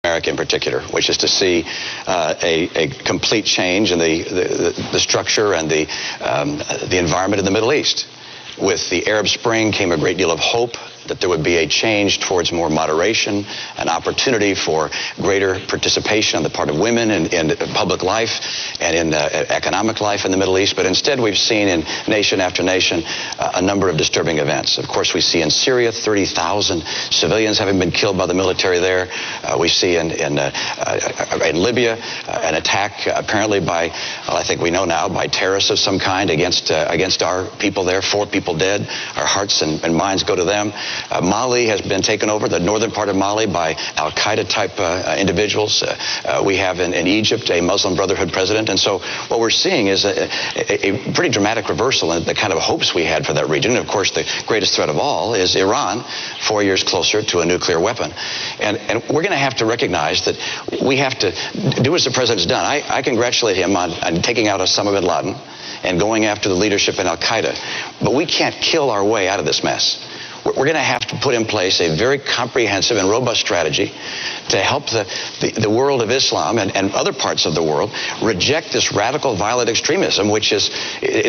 America in particular, which is to see a complete change in the structure and the environment in the Middle East. With the Arab Spring came a great deal of hope that there would be a change towards more moderation, an opportunity for greater participation on the part of women in public life and in economic life in the Middle East. But instead, we've seen in nation after nation a number of disturbing events. Of course, we see in Syria 30,000 civilians having been killed by the military there. We see in Libya an attack apparently by, well, I think we know now, by terrorists of some kind against our people there. 4 people dead. Our hearts and minds go to them. Mali has been taken over, the northern part of Mali, by Al-Qaeda type individuals. We have in Egypt a Muslim Brotherhood president. And so what we're seeing is a pretty dramatic reversal in the kind of hopes we had for that region. And of course, the greatest threat of all is Iran, 4 years closer to a nuclear weapon. And we're going to have to recognize that we have to do as the president's done. I congratulate him on taking out Osama bin Laden and going after the leadership in Al-Qaeda. But we can't kill our way out of this mess. We're going to have to put in place a very comprehensive and robust strategy to help the world of Islam and other parts of the world reject this radical, violent extremism, which it's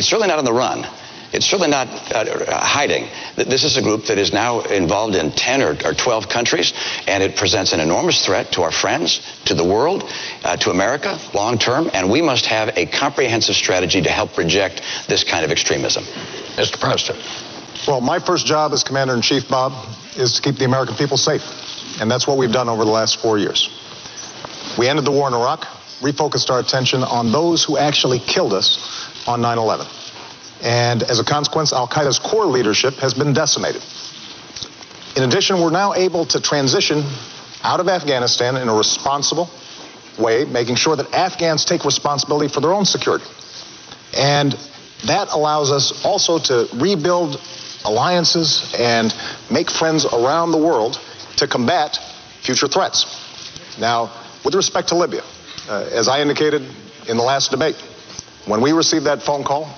certainly not on the run. It's certainly not hiding. This is a group that is now involved in 10 or 12 countries, and it presents an enormous threat to our friends, to the world, to America, long term, and we must have a comprehensive strategy to help reject this kind of extremism. Mr. President. Well, my first job as Commander-in-Chief, Bob, is to keep the American people safe. And that's what we've done over the last 4 years. We ended the war in Iraq, refocused our attention on those who actually killed us on 9/11. And as a consequence, Al-Qaeda's core leadership has been decimated. In addition, we're now able to transition out of Afghanistan in a responsible way, making sure that Afghans take responsibility for their own security. And that allows us also to rebuild alliances and make friends around the world to combat future threats. Now, with respect to Libya, as I indicated in the last debate, when we received that phone call,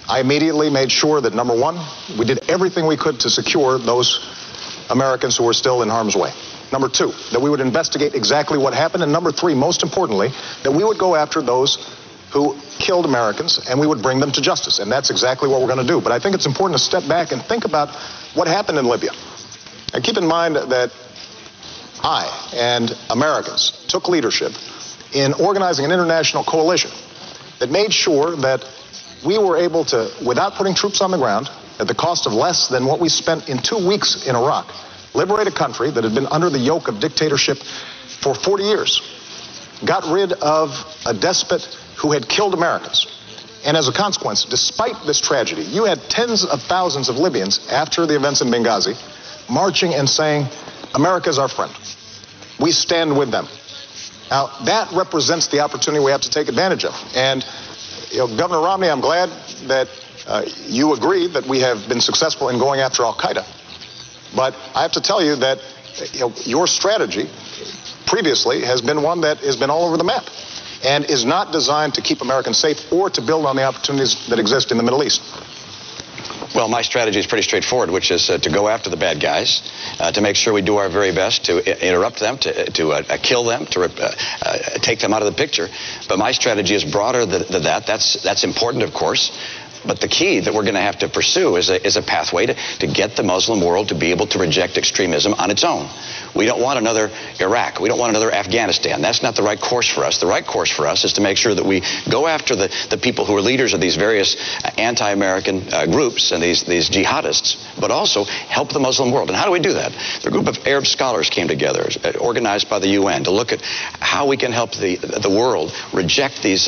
I immediately made sure that, number one, we did everything we could to secure those Americans who were still in harm's way. Number two, that we would investigate exactly what happened. And number three, most importantly, that we would go after those who killed Americans, and we would bring them to justice. And that's exactly what we're going to do. But I think it's important to step back and think about what happened in Libya. And keep in mind that I and Americans took leadership in organizing an international coalition that made sure that we were able to, without putting troops on the ground, at the cost of less than what we spent in 2 weeks in Iraq, liberate a country that had been under the yoke of dictatorship for 40 years, got rid of a despot who had killed Americans. And as a consequence, despite this tragedy, you had tens of thousands of Libyans after the events in Benghazi marching and saying, America is our friend. We stand with them. Now, that represents the opportunity we have to take advantage of. And, Governor Romney, I'm glad that you agree that we have been successful in going after Al-Qaeda. But I have to tell you that your strategy previously has been one that has been all over the map and is not designed to keep Americans safe or to build on the opportunities that exist in the Middle East. Well, my strategy is pretty straightforward, which is to go after the bad guys, to make sure we do our very best to interrupt them, to kill them, to take them out of the picture. But my strategy is broader than that. That's important, of course. But the key that we're going to have to pursue is a pathway to get the Muslim world to be able to reject extremism on its own. We don't want another Iraq. We don't want another Afghanistan. That's not the right course for us. The right course for us is to make sure that we go after the people who are leaders of these various anti-American groups and these jihadists, but also help the Muslim world. And how do we do that? The group of Arab scholars came together, organized by the UN, to look at how we can help the world reject these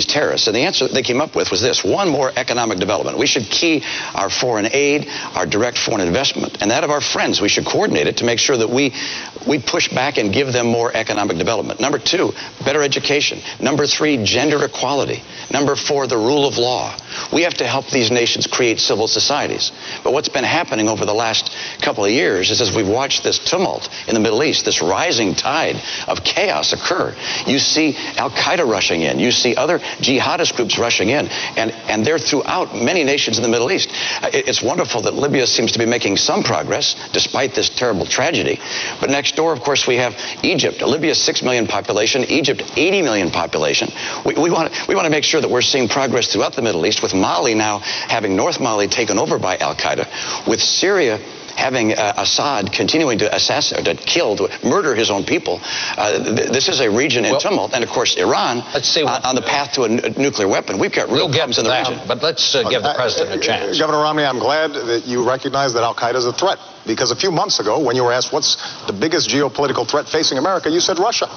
terrorists. And the answer that they came up with was this: one, more economic development. We should key our foreign aid, our direct foreign investment, and that of our friends. We should coordinate it to make sure that we push back and give them more economic development. Number two, better education. Number three, gender equality. Number four, the rule of law. We have to help these nations create civil societies. But what's been happening over the last couple of years is, as we've watched this tumult in the Middle East, this rising tide of chaos occur, you see Al-Qaeda rushing in, you see other jihadist groups rushing in, and they're throughout many nations in the Middle East. It's wonderful that Libya seems to be making some progress despite this terrible tragedy. But next door, of course, we have Egypt. Libya's 6 million population, Egypt 80 million population. We want to make sure that we're seeing progress throughout the Middle East, with Mali now having North Mali taken over by al-Qaeda, with Syria having Assad continuing to assassinate, to kill, to murder his own people. This is a region in tumult. And, of course, Iran on the path to a nuclear weapon. We've got real problems in the region. But let's give the president a chance. Governor Romney, I'm glad that you recognize that al-Qaeda is a threat. Because a few months ago, when you were asked what's the biggest geopolitical threat facing America, you said Russia.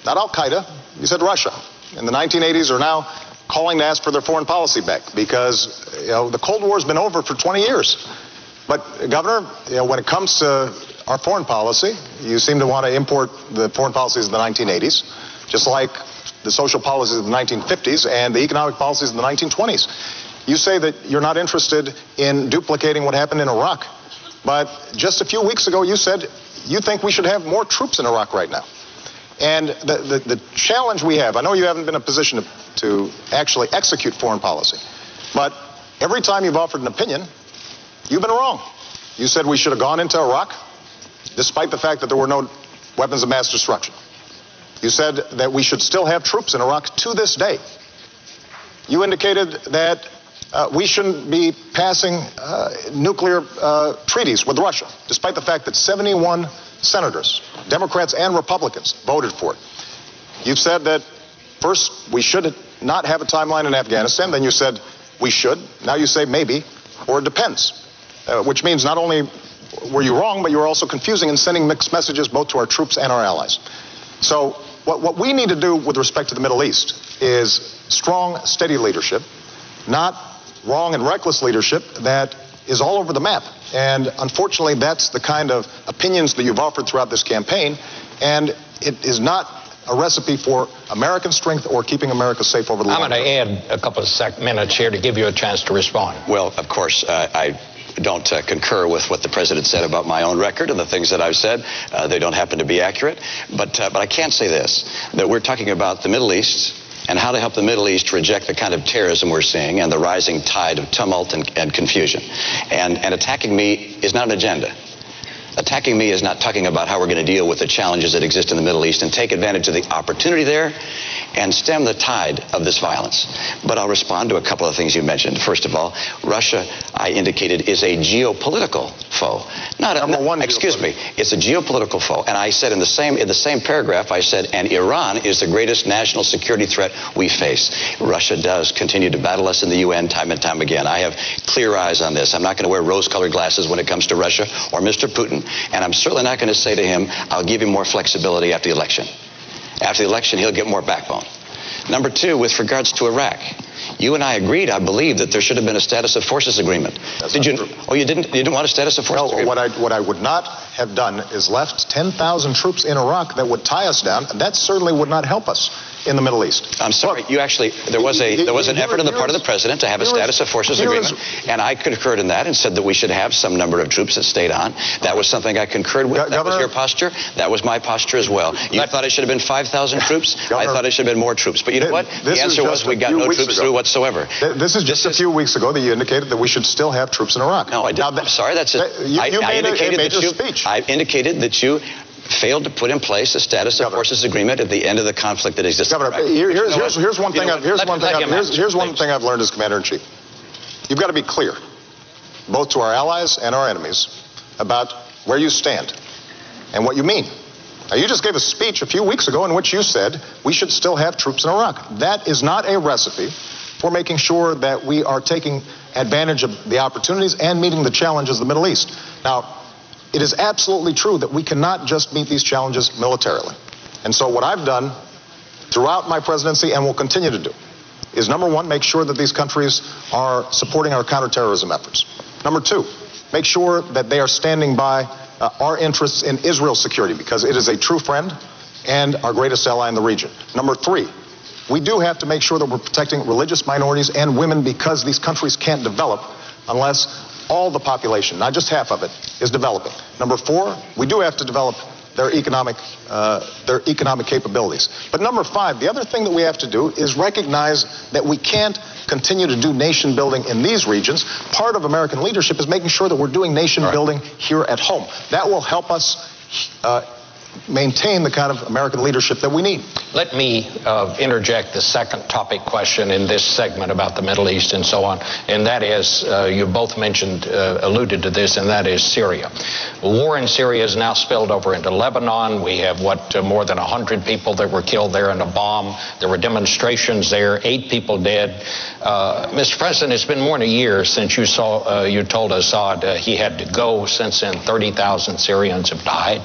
Not al-Qaeda. You said Russia. In the 1980s are now calling to ask for their foreign policy back because, the Cold War has been over for 20 years. But, Governor, when it comes to our foreign policy, you seem to want to import the foreign policies of the 1980s, just like the social policies of the 1950s and the economic policies of the 1920s. You say that you're not interested in duplicating what happened in Iraq, but just a few weeks ago you said you think we should have more troops in Iraq right now. And the challenge we have, I know you haven't been in a position to actually execute foreign policy, but every time you've offered an opinion, you've been wrong. You said we should have gone into Iraq, despite the fact that there were no weapons of mass destruction. You said that we should still have troops in Iraq to this day. You indicated that we shouldn't be passing nuclear treaties with Russia, despite the fact that 71 senators, Democrats and Republicans, voted for it. You've said that first we should not have a timeline in Afghanistan. Then you said we should. Now you say maybe, or it depends. Which means not only were you wrong, but you were also confusing and sending mixed messages both to our troops and our allies. So what we need to do with respect to the Middle East is strong, steady leadership, not wrong and reckless leadership that is all over the map. And unfortunately, that's the kind of opinions that you've offered throughout this campaign, and it is not a recipe for American strength or keeping America safe over the long term. I'm going to add a couple of minutes here to give you a chance to respond. Well, of course, I don't concur with what the president said about my own record and the things that I've said. They don't happen to be accurate. But I can say this, that we're talking about the Middle East and how to help the Middle East reject the kind of terrorism we're seeing and the rising tide of tumult and confusion. And attacking me is not an agenda. Attacking me is not talking about how we're going to deal with the challenges that exist in the Middle East and take advantage of the opportunity there and stem the tide of this violence. But I'll respond to a couple of things you mentioned. First of all, Russia, I indicated, is a geopolitical foe. Not a, excuse me, it's a geopolitical foe. And I said in the same paragraph, I said, and Iran is the greatest national security threat we face. Russia does continue to battle us in the UN time and time again. I have clear eyes on this. I'm not going to wear rose-colored glasses when it comes to Russia or Mr. Putin. And I'm certainly not going to say to him, I'll give him more flexibility after the election. After the election, he'll get more backbone. Number two, with regards to Iraq, you and I agreed, I believe, that there should have been a status of forces agreement. Did you? Oh, you didn't? You didn't want a status of forces agreement? No, what I would not have done is left 10,000 troops in Iraq that would tie us down. That certainly would not help us in the Middle East. I'm sorry. Look, you actually, there was an effort on the part of the president to have a status of forces agreement, and I concurred in that and said that we should have some number of troops that stayed on. That was something I concurred with. That was your posture. That was my posture as well. You thought it should have been 5,000 troops. I thought it should have been more troops. But you know what? The answer was we got no troops through whatsoever. This is just a few weeks ago that you indicated that we should still have troops in Iraq. No, I didn't. I'm sorry. That's it. You made a major speech. I indicated that you failed to put in place a status of forces agreement at the end of the conflict that exists. Governor, here's one thing I've learned as Commander-in-Chief. You've got to be clear, both to our allies and our enemies, about where you stand and what you mean. Now, you just gave a speech a few weeks ago in which you said we should still have troops in Iraq. That is not a recipe for making sure that we are taking advantage of the opportunities and meeting the challenges of the Middle East. Now, it is absolutely true that we cannot just meet these challenges militarily. And so what I've done throughout my presidency and will continue to do is, number one, make sure that these countries are supporting our counterterrorism efforts. Number two, make sure that they are standing by our interests in Israel's security, because it is a true friend and our greatest ally in the region. Number three, we do have to make sure that we're protecting religious minorities and women, because these countries can't develop unless all the population, not just half of it, is developing. Number four, we do have to develop their economic capabilities. But number 5, the other thing that we have to do is recognize that we can't continue to do nation building in these regions. Part of American leadership is making sure that we're doing nation building here at home. That will help us maintain the kind of American leadership that we need. Let me interject the second topic question in this segment about the Middle East and so on, and that is, you both mentioned, alluded to this, and that is Syria. The war in Syria is now spilled over into Lebanon. We have, more than 100 people that were killed there in a bomb. There were demonstrations there, 8 people dead. Mr. President, it's been more than a year since you told Assad he had to go. Since then, 30,000 Syrians have died.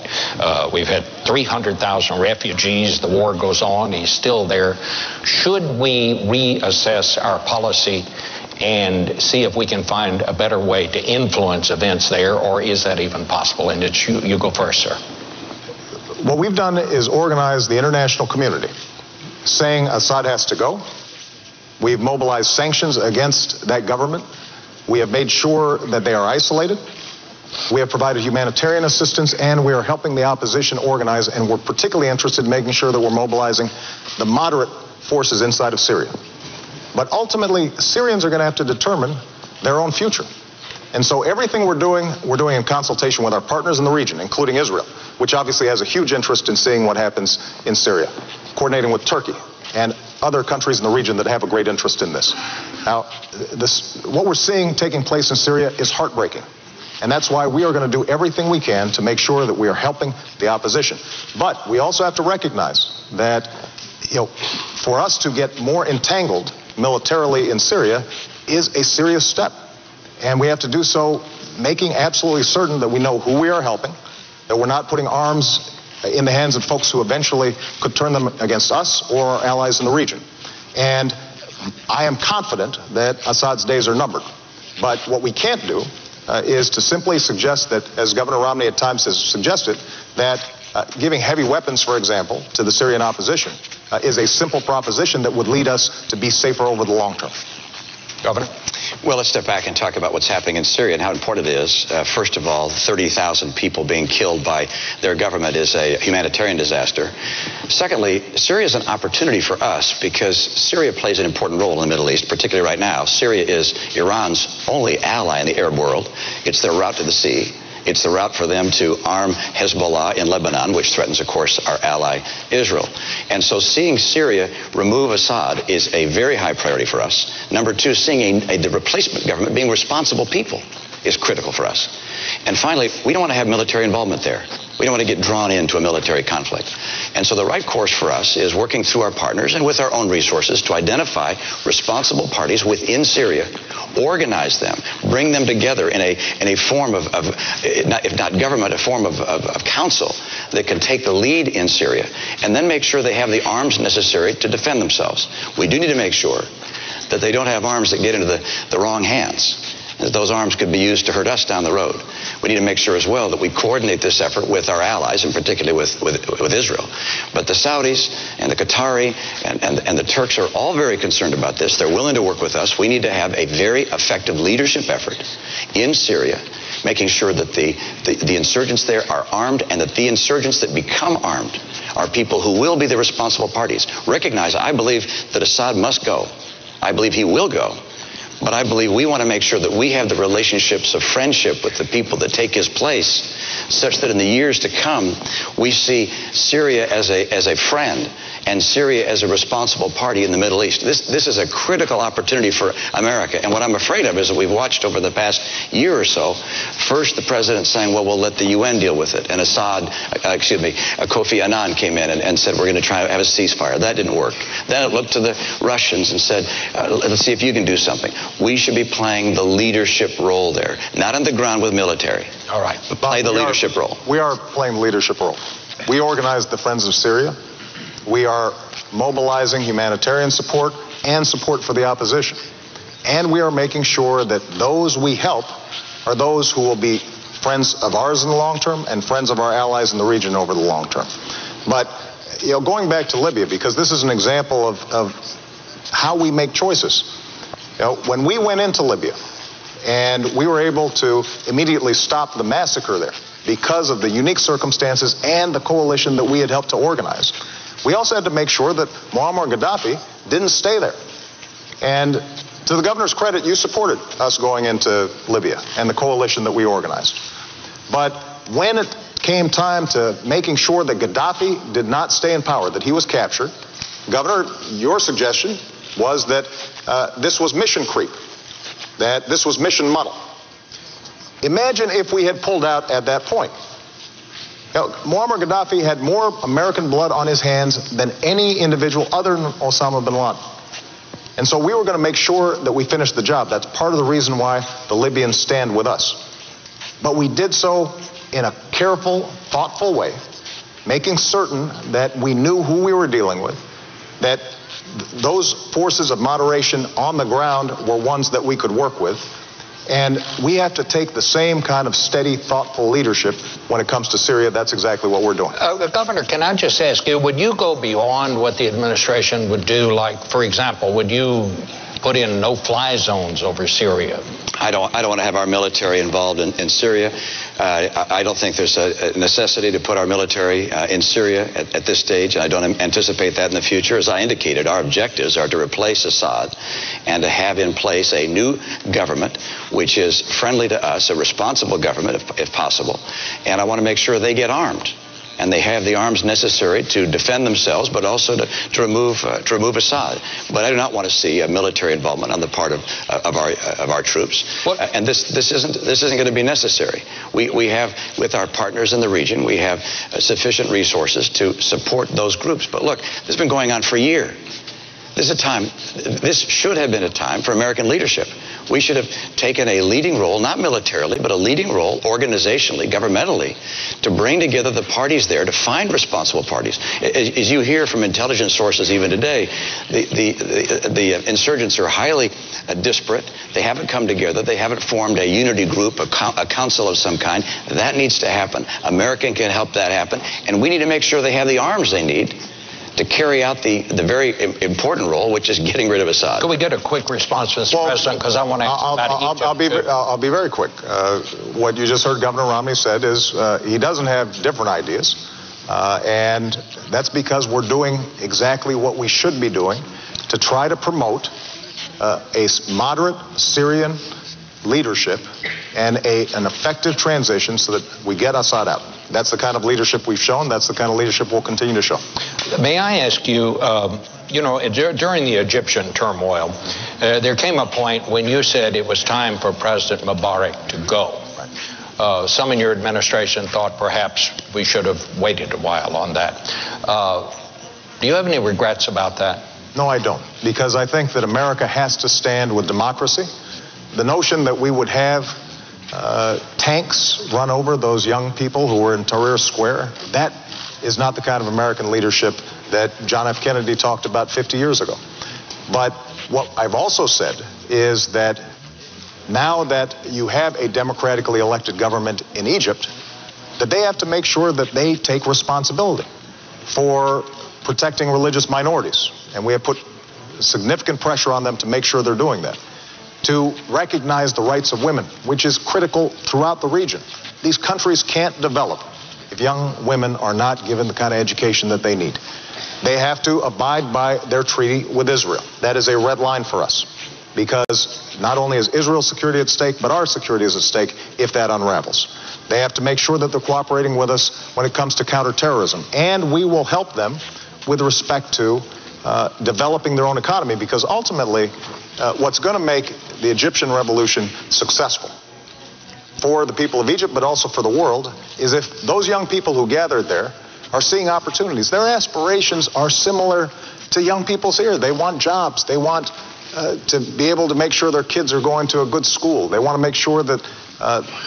We've had 300,000 refugees. The war goes on. He's still there. Should we reassess our policy and see if we can find a better way to influence events there, or is that even possible? And it's you go first, sir. What we've done is organize the international community, saying Assad has to go. We've mobilized sanctions against that government. We have made sure that they are isolated. We have provided humanitarian assistance, and we are helping the opposition organize, and we're particularly interested in making sure that we're mobilizing the moderate forces inside of Syria. But ultimately, Syrians are going to have to determine their own future. And so everything we're doing in consultation with our partners in the region, including Israel, which obviously has a huge interest in seeing what happens in Syria, coordinating with Turkey and other countries in the region that have a great interest in this. Now, what we're seeing taking place in Syria is heartbreaking. And that's why we are going to do everything we can to make sure that we are helping the opposition. But we also have to recognize that, for us to get more entangled militarily in Syria is a serious step. And we have to do so making absolutely certain that we know who we are helping, that we're not putting arms in the hands of folks who eventually could turn them against us or our allies in the region. And I am confident that Assad's days are numbered. But what we can't do is to simply suggest that, as Governor Romney at times has suggested, that giving heavy weapons, for example, to the Syrian opposition is a simple proposition that would lead us to be safer over the long term. Governor? Well, let's step back and talk about what's happening in Syria and how important it is. First of all, 30,000 people being killed by their government is a humanitarian disaster. Secondly, Syria is an opportunity for us because Syria plays an important role in the Middle East, particularly right now. Syria is Iran's only ally in the Arab world. It's their route to the sea. It's the route for them to arm Hezbollah in Lebanon, which threatens, of course, our ally Israel. And so seeing Syria remove Assad is a very high priority for us. Number 2, seeing the replacement government being responsible people is critical for us. And finally, we don't want to have military involvement there. We don't want to get drawn into a military conflict. And so the right course for us is working through our partners and with our own resources to identify responsible parties within Syria, organize them, bring them together in a form of if not government, a form of council that can take the lead in Syria, and then make sure they have the arms necessary to defend themselves. We do need to make sure that they don't have arms that get into the wrong hands, that those arms could be used to hurt us down the road. We need to make sure as well that we coordinate this effort with our allies, and particularly with Israel. But the Saudis and the Qatari and the Turks are all very concerned about this. They're willing to work with us. We need to have a very effective leadership effort in Syria, making sure that the insurgents there are armed, and that the insurgents that become armed are people who will be the responsible parties. Recognize, I believe that Assad must go. I believe he will go. But I believe we want to make sure that we have the relationships of friendship with the people that take his place, such that in the years to come, we see Syria as a friend and Syria as a responsible party in the Middle East. This is a critical opportunity for America. And what I'm afraid of is that we've watched over the past year or so, first the president saying, well, we'll let the UN deal with it. And Kofi Annan came in and said, we're going to try to have a ceasefire. That didn't work. Then it looked to the Russians and said, let's see if you can do something. We should be playing the leadership role there, not on the ground with military. All right. But play the leadership role. We are playing the leadership role. We organized the Friends of Syria. We are mobilizing humanitarian support and support for the opposition. And we are making sure that those we help are those who will be friends of ours in the long term and friends of our allies in the region over the long term. But, going back to Libya, because this is an example of how we make choices. When we went into Libya and we were able to immediately stop the massacre there, because of the unique circumstances and the coalition that we had helped to organize. We also had to make sure that Muammar Gaddafi didn't stay there. And to the governor's credit, you supported us going into Libya and the coalition that we organized. But when it came time to making sure that Gaddafi did not stay in power, that he was captured, Governor, your suggestion was that this was mission creep, that this was mission muddle. Imagine if we had pulled out at that point. Now, Muammar Gaddafi had more American blood on his hands than any individual other than Osama bin Laden. And so we were going to make sure that we finished the job. That's part of the reason why the Libyans stand with us. But we did so in a careful, thoughtful way, making certain that we knew who we were dealing with, that those forces of moderation on the ground were ones that we could work with. And we have to take the same kind of steady, thoughtful leadership when it comes to Syria. That's exactly what we're doing. Governor, can I just ask you, would you go beyond what the administration would do? Like, for example, would you put in no-fly zones over Syria? I don't want to have our military involved in Syria. I don't think there's a necessity to put our military in Syria at this stage. I don't anticipate that in the future. As I indicated, our objectives are to replace Assad and to have in place a new government which is friendly to us, a responsible government if possible. And I want to make sure they get armed and they have the arms necessary to defend themselves, but also to remove Assad. But I do not want to see a military involvement on the part of our troops. And this isn't going to be necessary. We have, with our partners in the region, we have sufficient resources to support those groups. But look, this has been going on for a year. This should have been a time for American leadership. We should have taken a leading role, not militarily, but a leading role organizationally, governmentally, to bring together the parties there, to find responsible parties. As you hear from intelligence sources even today, the insurgents are highly disparate. They haven't come together. They haven't formed a unity group, a council of some kind. That needs to happen. America can help that happen. And we need to make sure they have the arms they need to carry out the very important role, which is getting rid of Assad. Could we get a quick response, Mr. President? Because I want to ask about Egypt. I'll be very quick. What you just heard Governor Romney said is he doesn't have different ideas, and that's because we're doing exactly what we should be doing to try to promote a moderate Syrian leadership and an effective transition so that we get Assad out. That's the kind of leadership we've shown. That's the kind of leadership we'll continue to show. May I ask you, during the Egyptian turmoil, there came a point when you said it was time for President Mubarak to go. Some in your administration thought perhaps we should have waited a while on that. Do you have any regrets about that? No, I don't, because I think that America has to stand with democracy. The notion that we would have tanks run over those young people who were in Tahrir Square, that is not the kind of American leadership that John F. Kennedy talked about 50 years ago. But what I've also said is that now that you have a democratically elected government in Egypt, that they have to make sure that they take responsibility for protecting religious minorities. And we have put significant pressure on them to make sure they're doing that. To recognize the rights of women, which is critical throughout the region. These countries can't develop if young women are not given the kind of education that they need. They have to abide by their treaty with Israel. That is a red line for us, because not only is Israel's security at stake, but our security is at stake if that unravels. They have to make sure that they're cooperating with us when it comes to counterterrorism, and we will help them with respect to developing their own economy, because ultimately what's going to make the Egyptian revolution successful for the people of Egypt, but also for the world, is if those young people who gathered there are seeing opportunities. Their aspirations are similar to young people's here. They want jobs. They want to be able to make sure their kids are going to a good school. They want to make sure that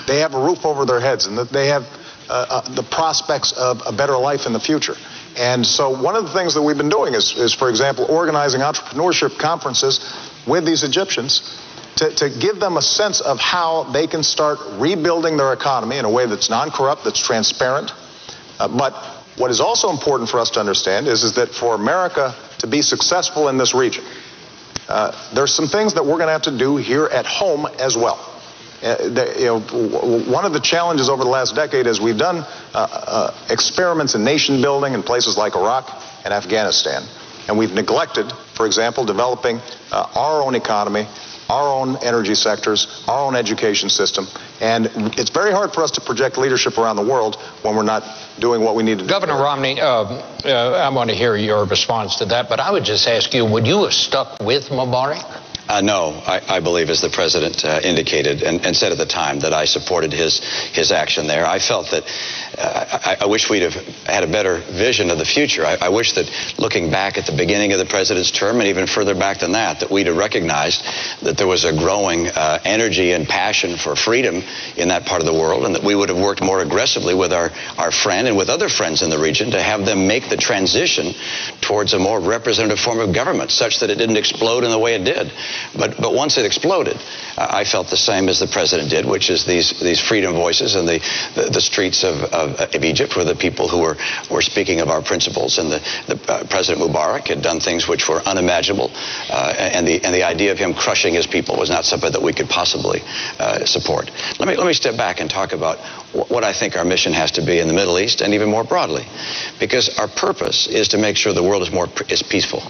they have a roof over their heads and that they have the prospects of a better life in the future. And so one of the things that we've been doing is, for example, organizing entrepreneurship conferences with these Egyptians to give them a sense of how they can start rebuilding their economy in a way that's non-corrupt, that's transparent. But what is also important for us to understand is that for America to be successful in this region, there's some things that we're going to have to do here at home as well. One of the challenges over the last decade is we've done experiments in nation building in places like Iraq and Afghanistan. And we've neglected, for example, developing our own economy, our own energy sectors, our own education system. And it's very hard for us to project leadership around the world when we're not doing what we need to do. Governor Romney, I want to hear your response to that, but I would just ask you, would you have stuck with Mubarak? No, I believe, as the president indicated and said at the time, that I supported his action there. I felt that I wish we'd have had a better vision of the future. I wish that looking back at the beginning of the president's term and even further back than that we'd have recognized that there was a growing energy and passion for freedom in that part of the world, and that we would have worked more aggressively with our friend and with other friends in the region to have them make the transition towards a more representative form of government, such that it didn't explode in the way it did. But once it exploded, I felt the same as the president did, which is these freedom voices in the streets of Egypt, were the people who were speaking of our principles, and the President Mubarak had done things which were unimaginable, and the idea of him crushing his people was not something that we could possibly support. Let me step back and talk about what I think our mission has to be in the Middle East, and even more broadly, because our purpose is to make sure the world is peaceful.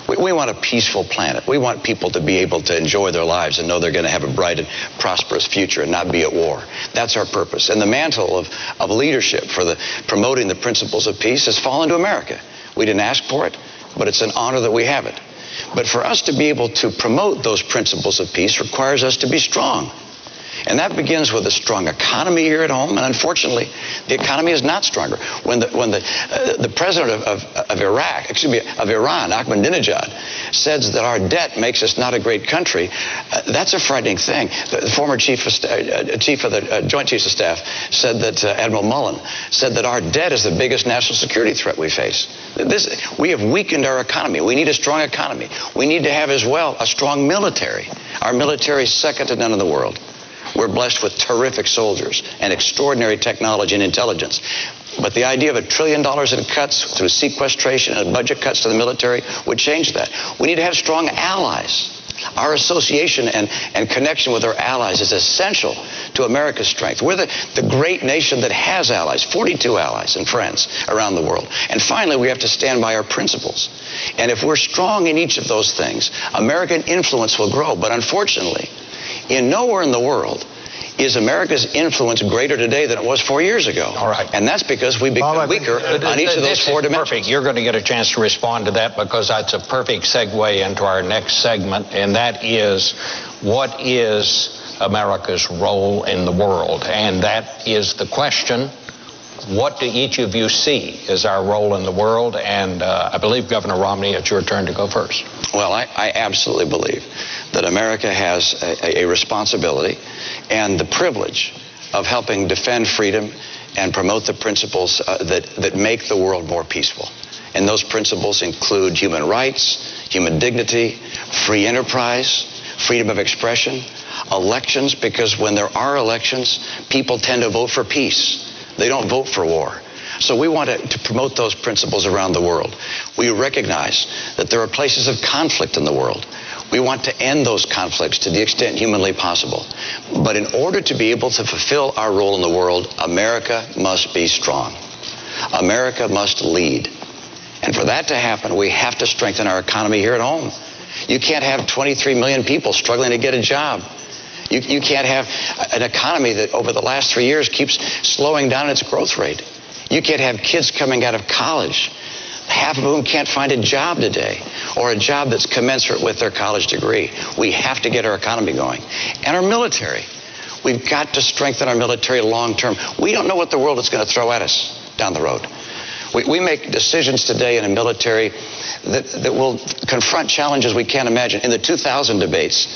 We want a peaceful planet. We want people to be able to enjoy their lives and know they're going to have a bright and prosperous future and not be at war. That's our purpose. And the mantle of leadership for promoting the principles of peace has fallen to America. We didn't ask for it, but it's an honor that we have it. But for us to be able to promote those principles of peace requires us to be strong. And that begins with a strong economy here at home. And unfortunately, the economy is not stronger. When the president of Iran, Ahmadinejad, says that our debt makes us not a great country, that's a frightening thing. The former chief of the Joint Chiefs of Staff said that Admiral Mullen said that our debt is the biggest national security threat we face. We have weakened our economy. We need a strong economy. We need to have as well a strong military. Our military is second to none in the world. We're blessed with terrific soldiers and extraordinary technology and intelligence. But the idea of $1 trillion in cuts through sequestration and budget cuts to the military would change that. We need to have strong allies. Our association and connection with our allies is essential to America's strength. We're the great nation that has allies, 42 allies and friends around the world. And finally, we have to stand by our principles. And if we're strong in each of those things, American influence will grow. But unfortunately, nowhere in the world is America's influence greater today than it was 4 years ago. All right. And that's because we become weaker on each of those four dimensions. Perfect. You're going to get a chance to respond to that, because that's a perfect segue into our next segment, and that is, what is America's role in the world? And that is the question. What do each of you see as our role in the world? And I believe, Governor Romney, it's your turn to go first. Well, I absolutely believe that America has a responsibility and the privilege of helping defend freedom and promote the principles that make the world more peaceful. And those principles include human rights, human dignity, free enterprise, freedom of expression, elections, because when there are elections, people tend to vote for peace. They don't vote for war. So we want to promote those principles around the world. We recognize that there are places of conflict in the world. We want to end those conflicts to the extent humanly possible. But in order to be able to fulfill our role in the world, America must be strong. America must lead. And for that to happen, we have to strengthen our economy here at home. You can't have 23 million people struggling to get a job. You can't have an economy that over the last 3 years keeps slowing down its growth rate. You can't have kids coming out of college, half of whom can't find a job today, or a job that's commensurate with their college degree. We have to get our economy going. And our military. We've got to strengthen our military long term. We don't know what the world is going to throw at us down the road. We make decisions today in a military that will confront challenges we can't imagine. In the 2000 debates,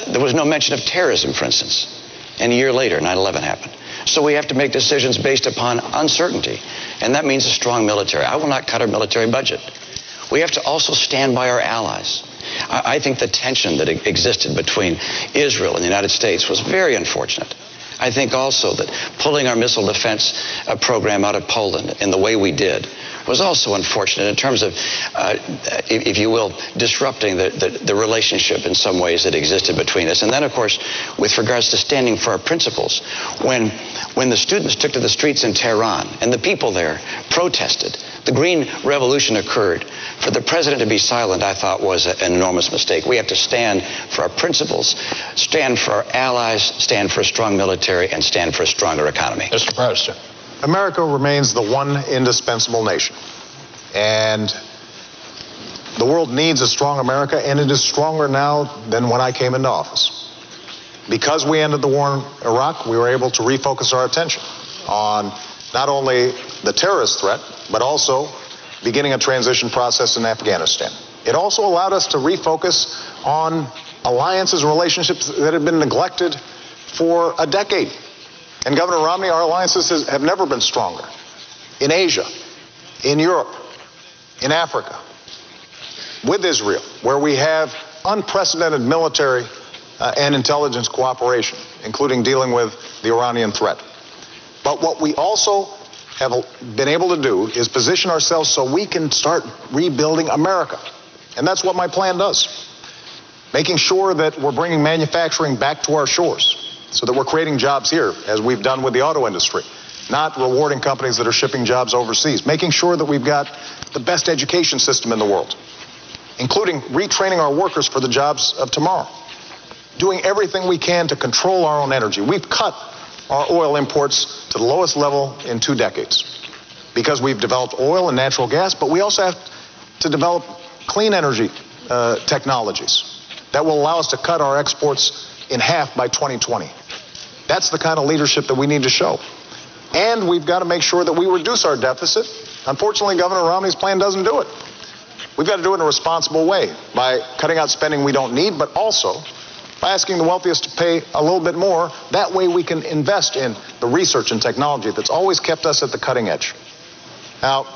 there was no mention of terrorism, for instance. And a year later, 9/11 happened. So we have to make decisions based upon uncertainty. And that means a strong military. I will not cut our military budget. We have to also stand by our allies. I think the tension that existed between Israel and the United States was very unfortunate. I think also that pulling our missile defense program out of Poland in the way we did was also unfortunate in terms of, if you will, disrupting the relationship in some ways that existed between us. And then, of course, with regards to standing for our principles, when the students took to the streets in Tehran and the people there protested, the Green Revolution occurred. For the president to be silent, I thought, was an enormous mistake. We have to stand for our principles, stand for our allies, stand for a strong military, and stand for a stronger economy. Mr. President. America remains the one indispensable nation. And the world needs a strong America, and it is stronger now than when I came into office. Because we ended the war in Iraq, we were able to refocus our attention on not only the terrorist threat, but also beginning a transition process in Afghanistan. It also allowed us to refocus on alliances and relationships that had been neglected for a decade. And Governor Romney, our alliances have never been stronger. In Asia, in Europe, in Africa, with Israel, where we have unprecedented military and intelligence cooperation, including dealing with the Iranian threat. But what we also have been able to do is position ourselves so we can start rebuilding America. And that's what my plan does. Making sure that we're bringing manufacturing back to our shores so that we're creating jobs here, as we've done with the auto industry, not rewarding companies that are shipping jobs overseas. Making sure that we've got the best education system in the world, including retraining our workers for the jobs of tomorrow. Doing everything we can to control our own energy. We've cut our oil imports to the lowest level in 2 decades because we've developed oil and natural gas, but we also have to develop clean energy technologies that will allow us to cut our exports in half by 2020. That's the kind of leadership that we need to show. And we've got to make sure that we reduce our deficit. Unfortunately, Governor Romney's plan doesn't do it. We've got to do it in a responsible way by cutting out spending we don't need, but also by asking the wealthiest to pay a little bit more. That way we can invest in the research and technology that's always kept us at the cutting edge. Now,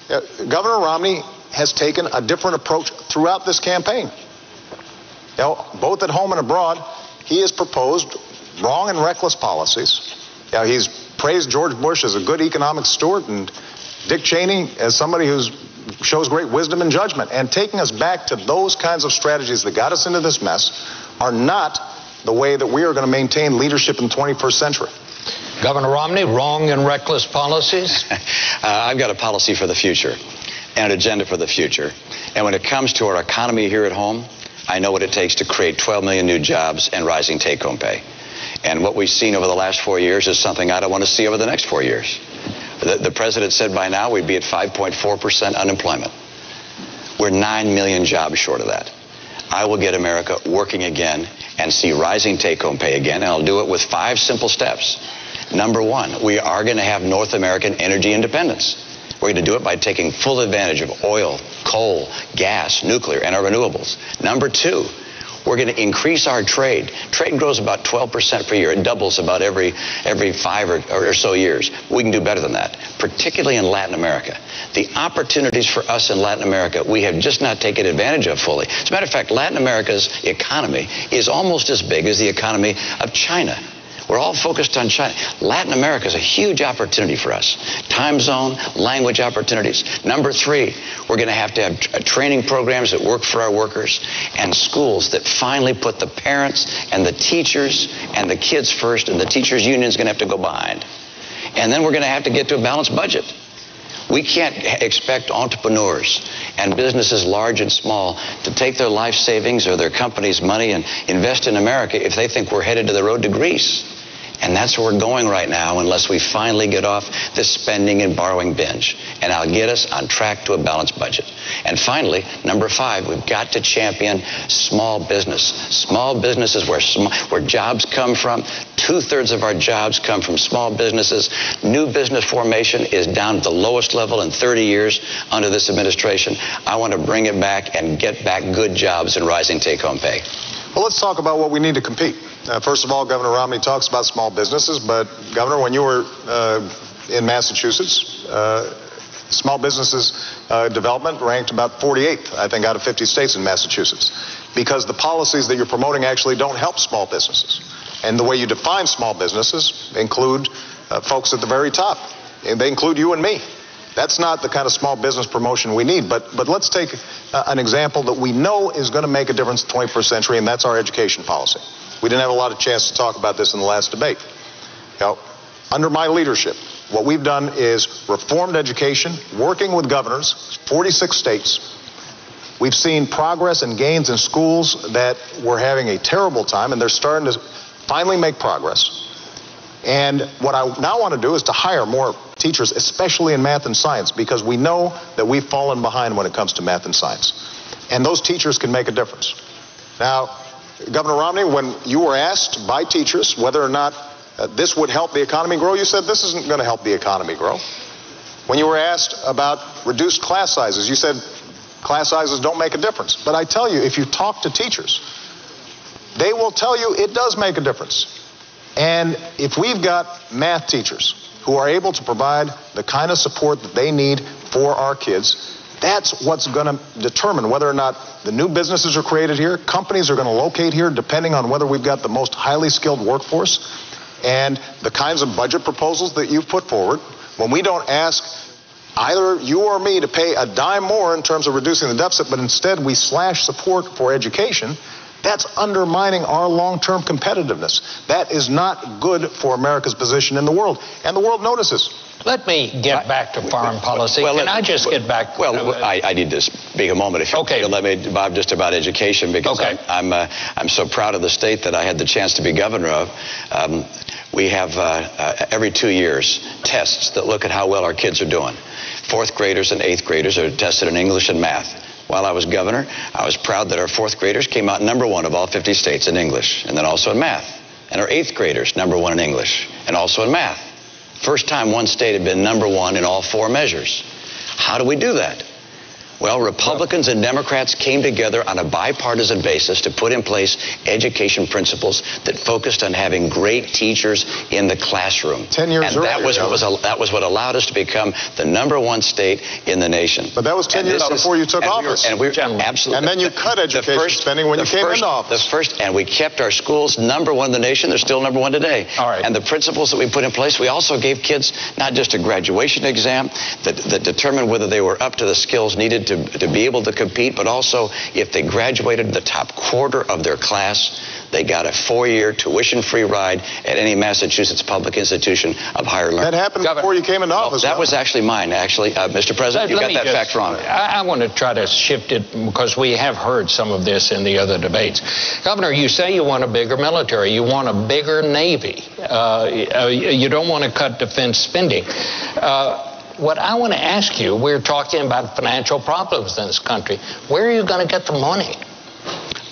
Governor Romney has taken a different approach throughout this campaign. Both at home and abroad, he has proposed wrong and reckless policies. He's praised George Bush as a good economic steward and Dick Cheney as somebody who shows great wisdom and judgment. And taking us back to those kinds of strategies that got us into this mess are not the way that we are going to maintain leadership in the 21st century. Governor Romney, wrong and reckless policies? I've got a policy for the future and an agenda for the future. And when it comes to our economy here at home, I know what it takes to create 12 million new jobs and rising take-home pay. And what we've seen over the last 4 years is something I don't want to see over the next 4 years. The president said by now we'd be at 5.4% unemployment. We're 9 million jobs short of that. I will get America working again and see rising take-home pay again, and I'll do it with 5 simple steps. Number 1, we are going to have North American energy independence. We're going to do it by taking full advantage of oil, coal, gas, nuclear, and our renewables. Number 2, we're going to increase our trade. Trade grows about 12% per year. It doubles about every 5 or so years. We can do better than that, particularly in Latin America. The opportunities for us in Latin America, we have just not taken advantage of fully. As a matter of fact, Latin America's economy is almost as big as the economy of China. We're all focused on China. Latin America is a huge opportunity for us. Time zone, language opportunities. Number 3, we're going to have training programs that work for our workers and schools that finally put the parents and the teachers and the kids first, and the teachers' union is going to have to go behind. And then we're going to have to get to a balanced budget. We can't expect entrepreneurs and businesses large and small to take their life savings or their company's money and invest in America if they think we're headed to the road to Greece. And that's where we're going right now unless we finally get off this spending and borrowing binge. And I'll get us on track to a balanced budget. And finally, number 5, we've got to champion small business. Small business is where jobs come from. 2/3 of our jobs come from small businesses. New business formation is down at the lowest level in 30 years under this administration. I want to bring it back and get back good jobs and rising take-home pay. Well, let's talk about what we need to compete. First of all, Governor Romney talks about small businesses, but Governor, when you were in Massachusetts, small businesses development ranked about 48th, I think, out of 50 states in Massachusetts, because the policies that you're promoting actually don't help small businesses. And the way you define small businesses include folks at the very top. And they include you and me. That's not the kind of small business promotion we need. But let's take an example that we know is going to make a difference in the 21st century, and that's our education policy. We didn't have a lot of chance to talk about this in the last debate. Now, under my leadership, what we've done is reformed education, working with governors, 46 states. We've seen progress and gains in schools that were having a terrible time, and they're starting to finally make progress. And what I now want to do is to hire more teachers, especially in math and science, because we know that we've fallen behind when it comes to math and science. And those teachers can make a difference. Now, Governor Romney, when you were asked by teachers whether or not this would help the economy grow, you said this isn't going to help the economy grow. When you were asked about reduced class sizes, you said class sizes don't make a difference. But I tell you, if you talk to teachers, they will tell you it does make a difference. And if we've got math teachers who are able to provide the kind of support that they need for our kids, that's what's going to determine whether or not the new businesses are created here, companies are going to locate here, depending on whether we've got the most highly skilled workforce, and the kinds of budget proposals that you've put forward. When we don't ask either you or me to pay a dime more in terms of reducing the deficit, but instead we slash support for education, that's undermining our long-term competitiveness. That is not good for America's position in the world, and the world notices. Let me get back to foreign policy. Can I just get back? Well, I need to speak a moment, if you'll let me, Bob, just about education, because I'm so proud of the state that I had the chance to be governor of. We have every 2 years tests that look at how well our kids are doing. 4th graders and 8th graders are tested in English and math. While I was governor, I was proud that our 4th graders came out #1 of all 50 states in English, and then also in math. And our 8th graders, #1 in English, and also in math. First time one state had been #1 in all 4 measures. How do we do that? Well, Republicans and Democrats came together on a bipartisan basis to put in place education principles that focused on having great teachers in the classroom. 10 years and that was what allowed us to become the #1 state in the nation. But that was 10 years before you took office. Absolutely. And then you cut education spending when you came into office. And we kept our schools #1 in the nation. They're still #1 today. All right. And the principles that we put in place, we also gave kids not just a graduation exam that determined whether they were up to the skills needed to be able to compete, but also if they graduated the top quarter of their class, they got a 4-year tuition-free ride at any Massachusetts public institution of higher learning. That happened before you came into office. That was actually mine, Mr. President. You got that fact wrong. I want to try to shift it because we have heard some of this in the other debates. Governor, you say you want a bigger military. You want a bigger Navy. You don't want to cut defense spending. What I want to ask you, we're talking about financial problems in this country. Where are you going to get the money?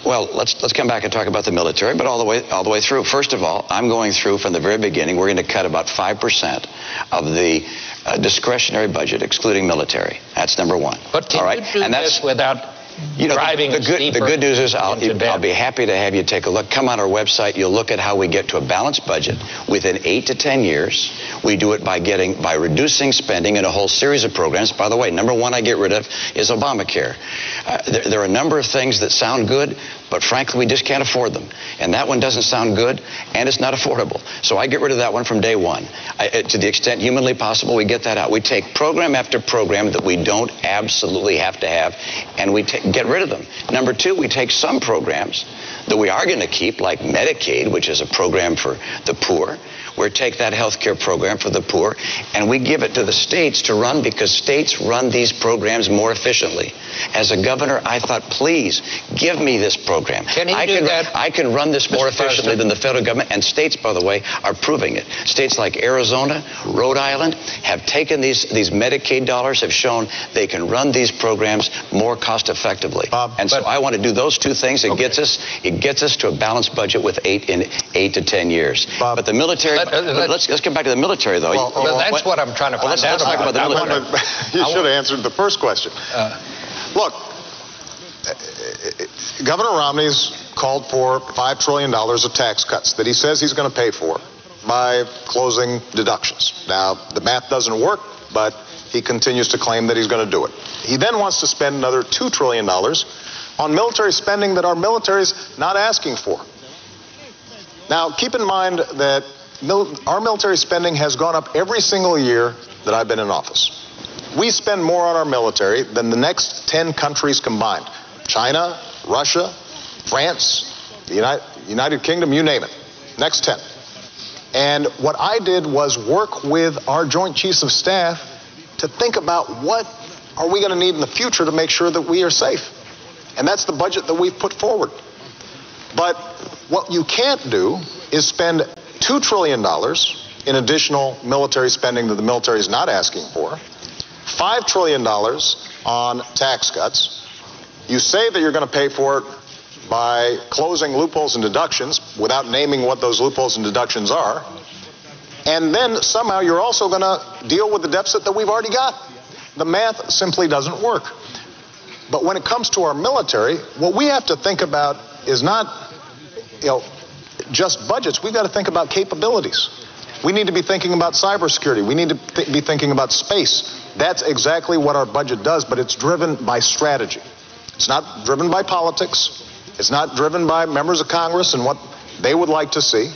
Well, let's come back and talk about the military, but all the way through. First of all, I'm going through from the very beginning. We're going to cut about 5% of the discretionary budget, excluding military. That's #1. But can you do this without driving the good news is I'll be happy to have you take a look. Come on our website. You'll look at how we get to a balanced budget within 8 to 10 years. We do it by reducing spending in a whole series of programs. By the way, #1 I get rid of is Obamacare. There are a number of things that sound good, but frankly, we just can't afford them. And that one doesn't sound good, and it's not affordable. So I get rid of that one from day one. To the extent humanly possible, we get that out. We take program after program that we don't absolutely have to have, and we get rid of them. #2, we take some programs that we are going to keep, like Medicaid, which is a program for the poor. We take that health care program for the poor, and we give it to the states to run because states run these programs more efficiently. As a governor, I thought, please, give me this program. I can run this more efficiently than the federal government, and states, by the way, are proving it. States like Arizona, Rhode Island have taken these Medicaid dollars, have shown they can run these programs more cost effectively. So I want to do those two things. It gets us to a balanced budget with 8 to 10 years. But the military... Let's get back to the military, though. That's what I'm trying to find out. Let's talk about the military. You should have answered the first question. Look, Governor Romney's called for $5 trillion of tax cuts that he says he's going to pay for by closing deductions. Now, the math doesn't work, but he continues to claim that he's going to do it. He then wants to spend another $2 trillion on military spending that our military's not asking for. Now, keep in mind that our military spending has gone up every single year that I've been in office. we spend more on our military than the next 10 countries combined. China, Russia, France, the United Kingdom, you name it. Next 10. And what I did was work with our Joint Chiefs of Staff to think about what are we going to need in the future to make sure that we are safe. And that's the budget that we've put forward. But what you can't do is spend $2 trillion in additional military spending that the military is not asking for, $5 trillion on tax cuts. You say that you're going to pay for it by closing loopholes and deductions without naming what those loopholes and deductions are. And then somehow you're also going to deal with the deficit that we've already got. The math simply doesn't work. But when it comes to our military, what we have to think about is not, just budgets. We've got to think about capabilities. We need to be thinking about cybersecurity. We need to be thinking about space. That's exactly what our budget does, but it's driven by strategy. It's not driven by politics. It's not driven by members of Congress and what they would like to see.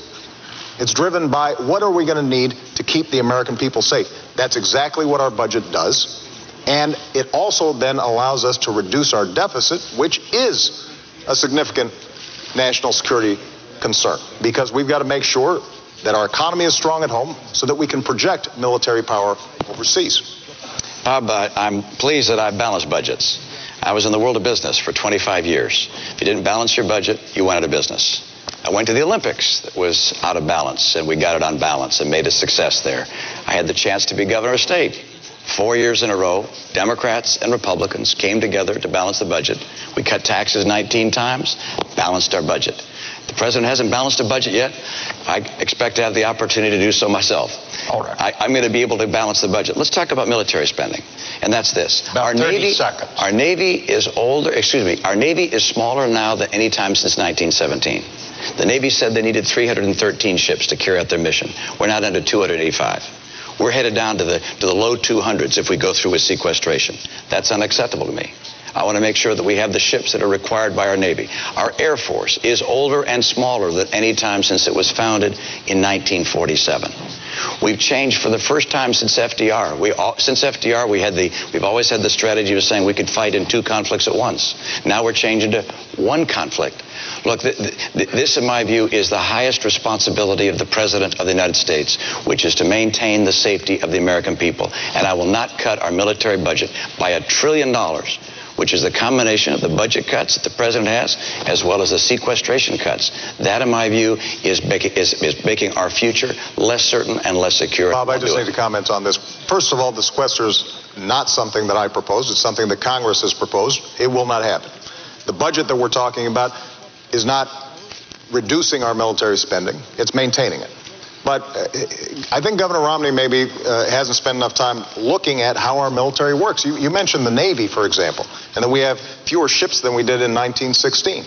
It's driven by what are we going to need to keep the American people safe. That's exactly what our budget does. And it also then allows us to reduce our deficit, which is a significant national security concern, because we've got to make sure that our economy is strong at home so that we can project military power overseas. Bob, I'm pleased that I've balanced budgets. I was in the world of business for 25 years. If you didn't balance your budget, you went out of business. I went to the Olympics that was out of balance, and we got it on balance and made a success there. I had the chance to be governor of state. 4 years in a row, Democrats and Republicans came together to balance the budget. We cut taxes 19 times, balanced our budget. The president hasn't balanced a budget yet. I expect to have the opportunity to do so myself. All right. I'm going to be able to balance the budget. Let's talk about military spending, and that's this. About 30 seconds. Our Navy is our Navy is smaller now than any time since 1917. The Navy said they needed 313 ships to carry out their mission. We're now down to 285. We're headed down to the low 200s if we go through with sequestration. That's unacceptable to me. I want to make sure that we have the ships that are required by our Navy. Our Air Force is older and smaller than any time since it was founded in 1947. We've changed for the first time since FDR. Since FDR, we've always had the strategy of saying we could fight in 2 conflicts at once. Now we're changing to 1 conflict. Look, this, in my view, is the highest responsibility of the President of the United States, which is to maintain the safety of the American people. And I will not cut our military budget by $1 trillion, which is the combination of the budget cuts that the President has, as well as the sequestration cuts. That, in my view, is making our future less certain and less secure. Bob, I just need to comment on this. First of all, the sequester is not something that I proposed. It's something that Congress has proposed. It will not happen. The budget that we're talking about is not reducing our military spending. It's maintaining it. But I think Governor Romney maybe hasn't spent enough time looking at how our military works. You mentioned the Navy, for example, and that we have fewer ships than we did in 1916.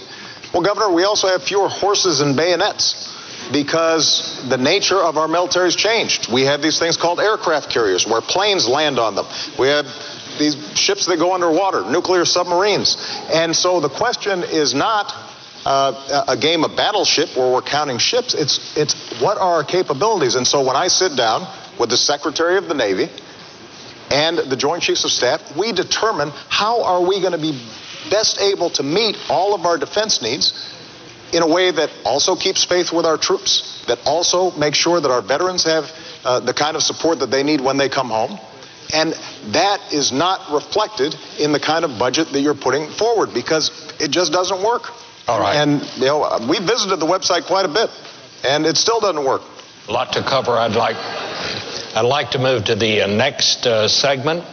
Well, Governor, we also have fewer horses and bayonets because the nature of our military has changed. We have these things called aircraft carriers where planes land on them. We have these ships that go underwater, nuclear submarines. And so the question is not a game of battleship where we're counting ships. It's what are our capabilities? And so when I sit down with the Secretary of the Navy and the Joint Chiefs of Staff, we determine how are we going to be best able to meet all of our defense needs in a way that also keeps faith with our troops, that also makes sure that our veterans have the kind of support that they need when they come home. And that is not reflected in the kind of budget that you're putting forward because it just doesn't work. All right. And, we visited the website quite a bit, and it still doesn't work. A lot to cover. I'd like to move to the next segment.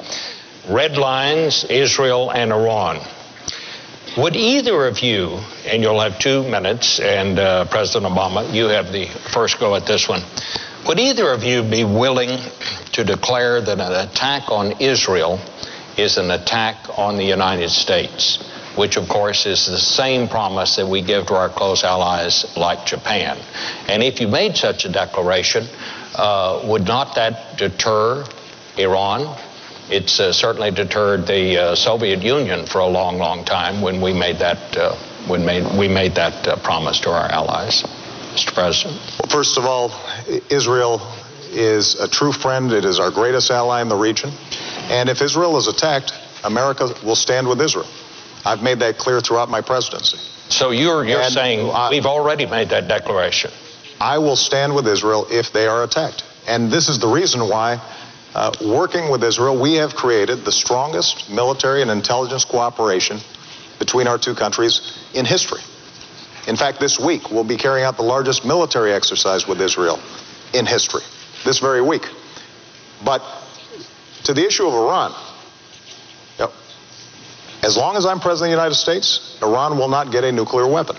Red lines, Israel and Iran. Would either of you, and you'll have 2 minutes, and President Obama, you have the first go at this one. Would either of you be willing to declare that an attack on Israel is an attack on the United States? Which, of course, is the same promise that we give to our close allies like Japan. And if you made such a declaration, would not that deter Iran? It's certainly deterred the Soviet Union for a long, long time when we made that promise to our allies. Mr. President. Well, first of all, Israel is a true friend. It is our greatest ally in the region. And if Israel is attacked, America will stand with Israel. I've made that clear throughout my presidency. So you're saying we've already made that declaration? I will stand with Israel if they are attacked. And this is the reason why, working with Israel, we have created the strongest military and intelligence cooperation between our two countries in history. In fact, this week, we'll be carrying out the largest military exercise with Israel in history, this very week. But to the issue of Iran, as long as I'm President of the United States, Iran will not get a nuclear weapon.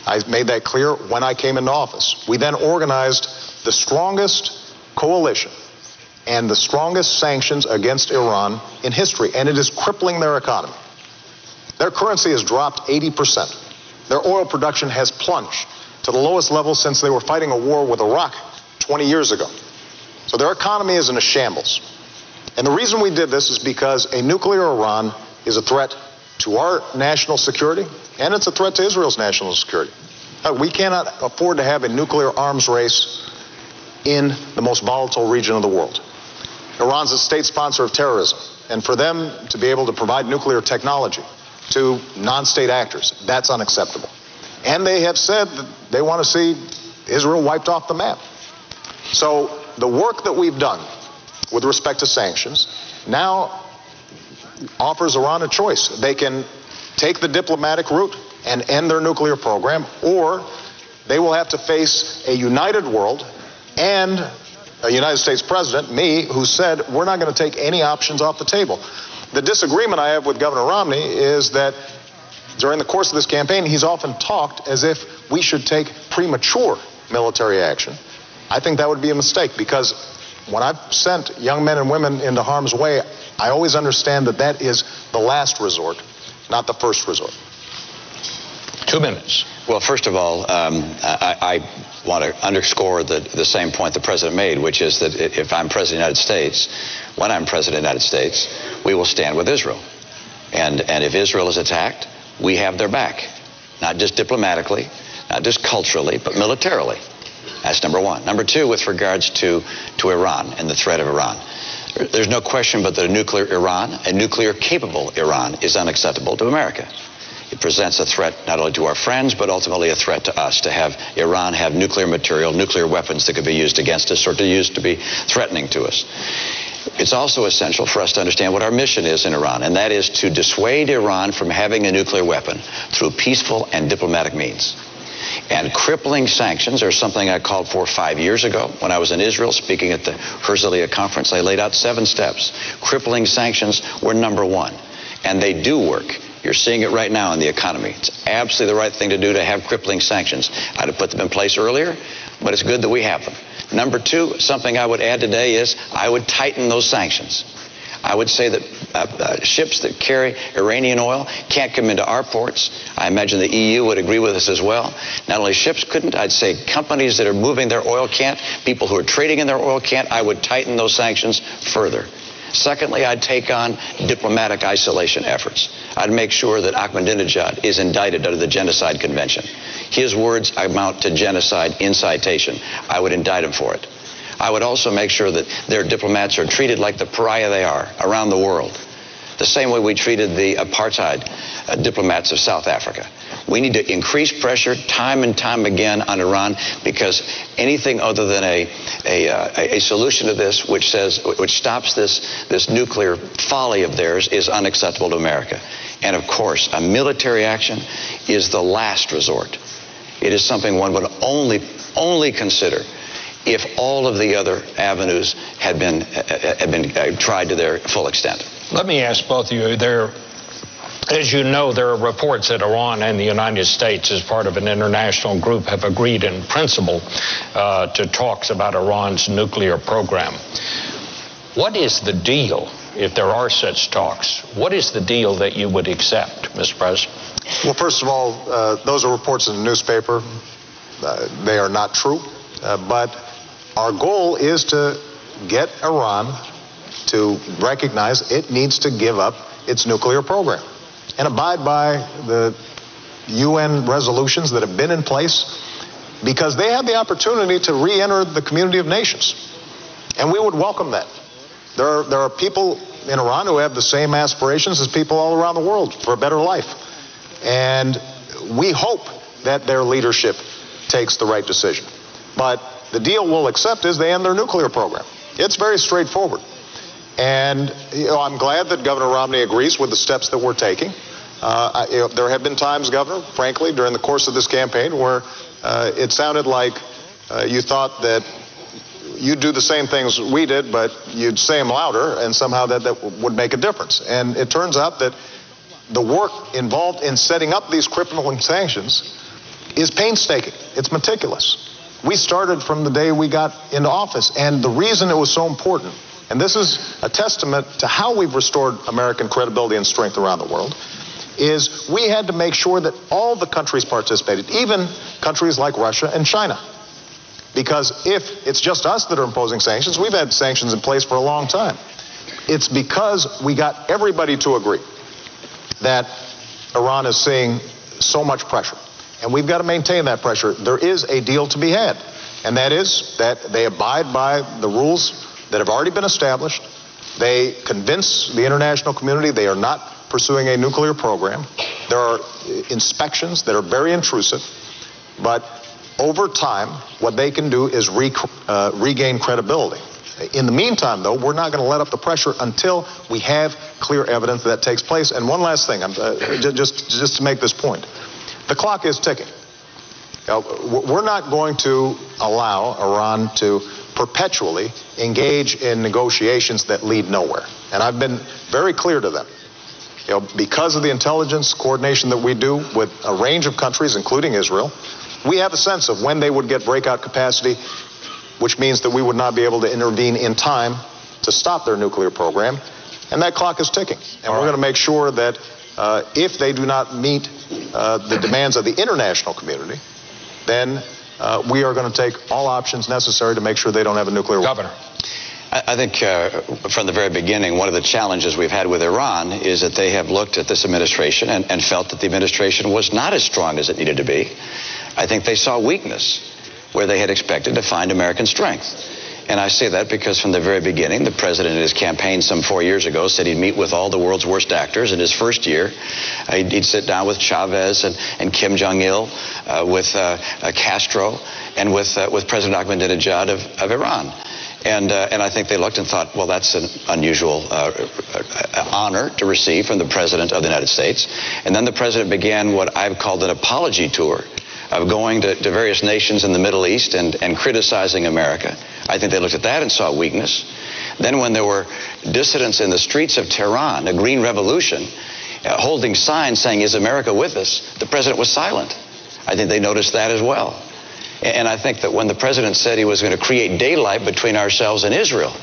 I made that clear when I came into office. We then organized the strongest coalition and the strongest sanctions against Iran in history, and it is crippling their economy. Their currency has dropped 80%. Their oil production has plunged to the lowest level since they were fighting a war with Iraq 20 years ago. So their economy is in a shambles. And the reason we did this is because a nuclear Iran is a threat to our national security, and it's a threat to Israel's national security. We cannot afford to have a nuclear arms race in the most volatile region of the world. Iran's a state sponsor of terrorism, and for them to be able to provide nuclear technology to non-state actors, that's unacceptable. And they have said that they want to see Israel wiped off the map. So the work that we've done with respect to sanctions now offers Iran a choice. They can take the diplomatic route and end their nuclear program, or they will have to face a united world and a United States president, me, who said we're not going to take any options off the table. The disagreement I have with Governor Romney is that during the course of this campaign, he's often talked as if we should take premature military action. I think that would be a mistake, because when I've sent young men and women into harm's way, I always understand that that is the last resort, not the first resort. 2 minutes. Well, first of all, I want to underscore the same point the president made, which is that if I'm president of the United States, when I'm president of the United States, we will stand with Israel. And if Israel is attacked, we have their back, not just diplomatically, not just culturally, but militarily. That's number one. Number two, with regards to Iran and the threat of Iran. There's no question but that a nuclear Iran, a nuclear-capable Iran, is unacceptable to America. It presents a threat not only to our friends, but ultimately a threat to us, to have Iran have nuclear material, nuclear weapons that could be used against us or to use to be threatening to us. It's also essential for us to understand what our mission is in Iran, and that is to dissuade Iran from having a nuclear weapon through peaceful and diplomatic means. And crippling sanctions are something I called for 5 years ago when I was in Israel speaking at the Herzliya conference. I laid out 7 steps. Crippling sanctions were number one, and they do work. You're seeing it right now in the economy. It's absolutely the right thing to do to have crippling sanctions. I'd have put them in place earlier, but it's good that we have them. Number two, something I would add today is I would tighten those sanctions. I would say that ships that carry Iranian oil can't come into our ports. I imagine the EU would agree with us as well. Not only ships couldn't, I'd say companies that are moving their oil can't, people who are trading in their oil can't. I would tighten those sanctions further. Secondly, I'd take on diplomatic isolation efforts. I'd make sure that Ahmadinejad is indicted under the Genocide Convention. His words amount to genocide incitation. I would indict him for it. I would also make sure that their diplomats are treated like the pariah they are around the world, the same way we treated the apartheid diplomats of South Africa. We need to increase pressure time and time again on Iran, because anything other than a solution to this which stops this nuclear folly of theirs is unacceptable to America. And of course, a military action is the last resort. It is something one would only consider if all of the other avenues had been tried to their full extent. Let me ask both of you, as you know, there are reports that Iran and the United States, as part of an international group, have agreed in principle to talks about Iran's nuclear program. What is the deal, if there are such talks? What is the deal that you would accept, Mr. President? Well, first of all, those are reports in the newspaper. They are not true. But our goal is to get Iran to recognize it needs to give up its nuclear program and abide by the UN resolutions that have been in place, because they have the opportunity to re-enter the community of nations. And we would welcome that. There are people in Iran who have the same aspirations as people all around the world for a better life. And we hope that their leadership takes the right decision. But the deal we'll accept is they end their nuclear program. It's very straightforward. And I'm glad that Governor Romney agrees with the steps that we're taking. There have been times, Governor, frankly, during the course of this campaign where it sounded like you thought that you'd do the same things we did, but you'd say them louder, and somehow that would make a difference. And it turns out that the work involved in setting up these crippling sanctions is painstaking. It's meticulous. We started from the day we got into office, and the reason it was so important, and this is a testament to how we've restored American credibility and strength around the world, is we had to make sure that all the countries participated, even countries like Russia and China. Because if it's just us that are imposing sanctions, we've had sanctions in place for a long time. It's because we got everybody to agree that Iran is seeing so much pressure. And we've got to maintain that pressure. There is a deal to be had, and that is that they abide by the rules that have already been established. They convince the international community they are not pursuing a nuclear program. There are inspections that are very intrusive, but over time, what they can do is regain credibility. In the meantime, though, we're not going to let up the pressure until we have clear evidence that takes place. And one last thing, just to make this point. The clock is ticking. We're not going to allow Iran to perpetually engage in negotiations that lead nowhere. And I've been very clear to them. Because of the intelligence coordination that we do with a range of countries, including Israel, we have a sense of when they would get breakout capacity, which means that we would not be able to intervene in time to stop their nuclear program. And that clock is ticking. And we're going to make sure that if they do not meet the demands of the international community, then we are going to take all options necessary to make sure they don't have a nuclear weapon. Governor. I think from the very beginning, one of the challenges we've had with Iran is that they have looked at this administration and felt that the administration was not as strong as it needed to be. I think they saw weakness where they had expected to find American strength. And I say that because from the very beginning, the president in his campaign some 4 years ago said he'd meet with all the world's worst actors. In his first year, he'd sit down with Chavez and Kim Jong-il, with Castro, and with President Ahmadinejad of Iran. And I think they looked and thought, well, that's an unusual honor to receive from the President of the United States. And then the President began what I've called an apology tour of going to various nations in the Middle East and criticizing America. I think they looked at that and saw weakness. Then when there were dissidents in the streets of Tehran, a green revolution, holding signs saying, "Is America with us?" the President was silent. I think they noticed that as well. And I think that when the President said he was going to create daylight between ourselves and Israel,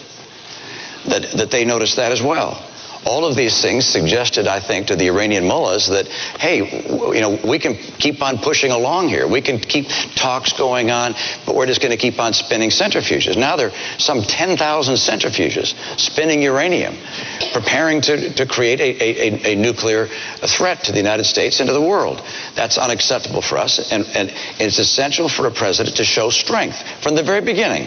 that they noticed that as well. All of these things suggested, I think, to the Iranian mullahs that, hey, we can keep on pushing along here. We can keep talks going on, but we're just going to keep on spinning centrifuges. Now there are some 10,000 centrifuges spinning uranium, preparing to create a nuclear threat to the United States and to the world. That's unacceptable for us, and it's essential for a president to show strength from the very beginning,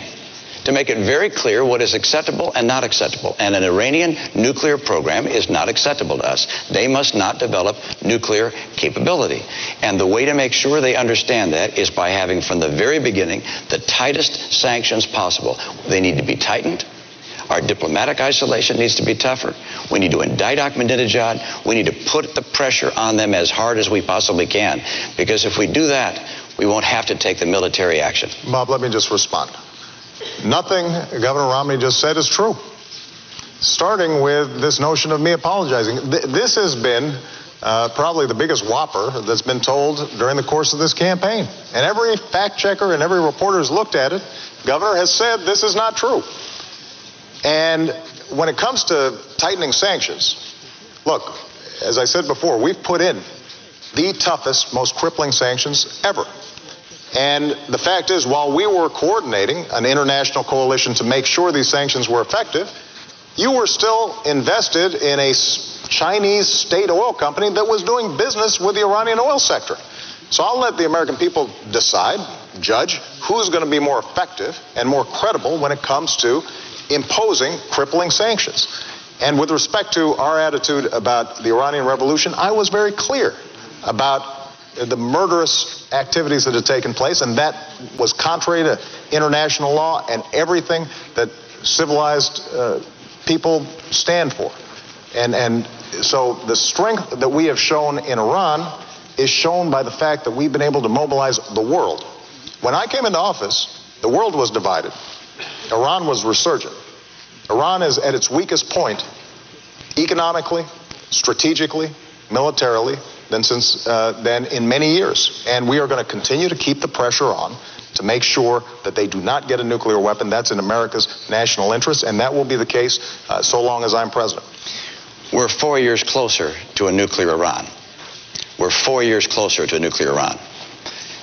to make it very clear what is acceptable and not acceptable. And an Iranian nuclear program is not acceptable to us. They must not develop nuclear capability. And the way to make sure they understand that is by having from the very beginning the tightest sanctions possible. They need to be tightened. Our diplomatic isolation needs to be tougher. We need to indict Ahmadinejad. We need to put the pressure on them as hard as we possibly can. Because if we do that, we won't have to take the military action. Bob, let me just respond. Nothing Governor Romney just said is true. Starting with this notion of me apologizing. This has been probably the biggest whopper that's been told during the course of this campaign. And every fact checker and every reporter who's looked at it, Governor has said this is not true. And when it comes to tightening sanctions, look, as I said before, we've put in the toughest, most crippling sanctions ever. And the fact is, while we were coordinating an international coalition to make sure these sanctions were effective, you were still invested in a Chinese state oil company that was doing business with the Iranian oil sector. So I'll let the American people decide, judge, who's going to be more effective and more credible when it comes to imposing crippling sanctions. And with respect to our attitude about the Iranian Revolution, I was very clear about the murderous activities that had taken place, and that was contrary to international law and everything that civilized people stand for. And so the strength that we have shown in Iran is shown by the fact that we've been able to mobilize the world. When I came into office, the world was divided. Iran was resurgent. Iran is at its weakest point economically, strategically, militarily than in many years. And we are going to continue to keep the pressure on to make sure that they do not get a nuclear weapon. That's in America's national interest, and that will be the case so long as I'm president. We're 4 years closer to a nuclear Iran. We're 4 years closer to a nuclear Iran.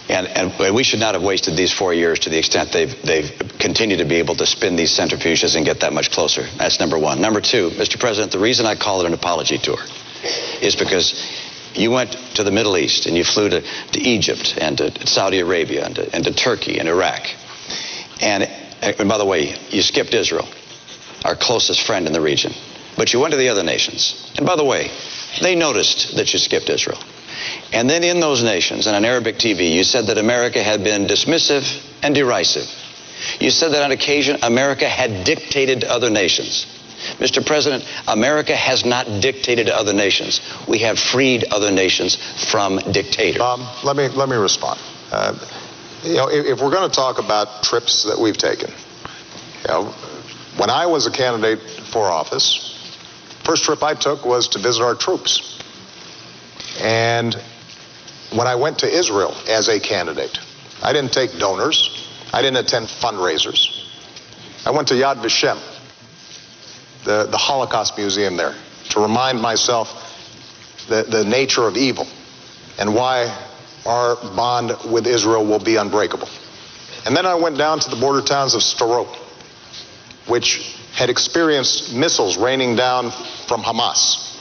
And we should not have wasted these 4 years to the extent they've continued to be able to spin these centrifuges and get that much closer. That's number one. Number two, Mr. President, the reason I call it an apology tour is because you went to the Middle East and you flew to Egypt and to Saudi Arabia and to Turkey and Iraq. And by the way, you skipped Israel, our closest friend in the region. But you went to the other nations. And by the way, they noticed that you skipped Israel. And then in those nations, and on Arabic TV, you said that America had been dismissive and derisive. You said that on occasion, America had dictated to other nations. Mr. President, America has not dictated to other nations. We have freed other nations from dictators. Let me respond. If we're going to talk about trips that we've taken, when I was a candidate for office, first trip I took was to visit our troops. And when I went to Israel as a candidate, I didn't take donors. I didn't attend fundraisers. I went to Yad Vashem, the Holocaust Museum there, to remind myself the nature of evil and why our bond with Israel will be unbreakable. And then I went down to the border towns of Sderot, which had experienced missiles raining down from Hamas.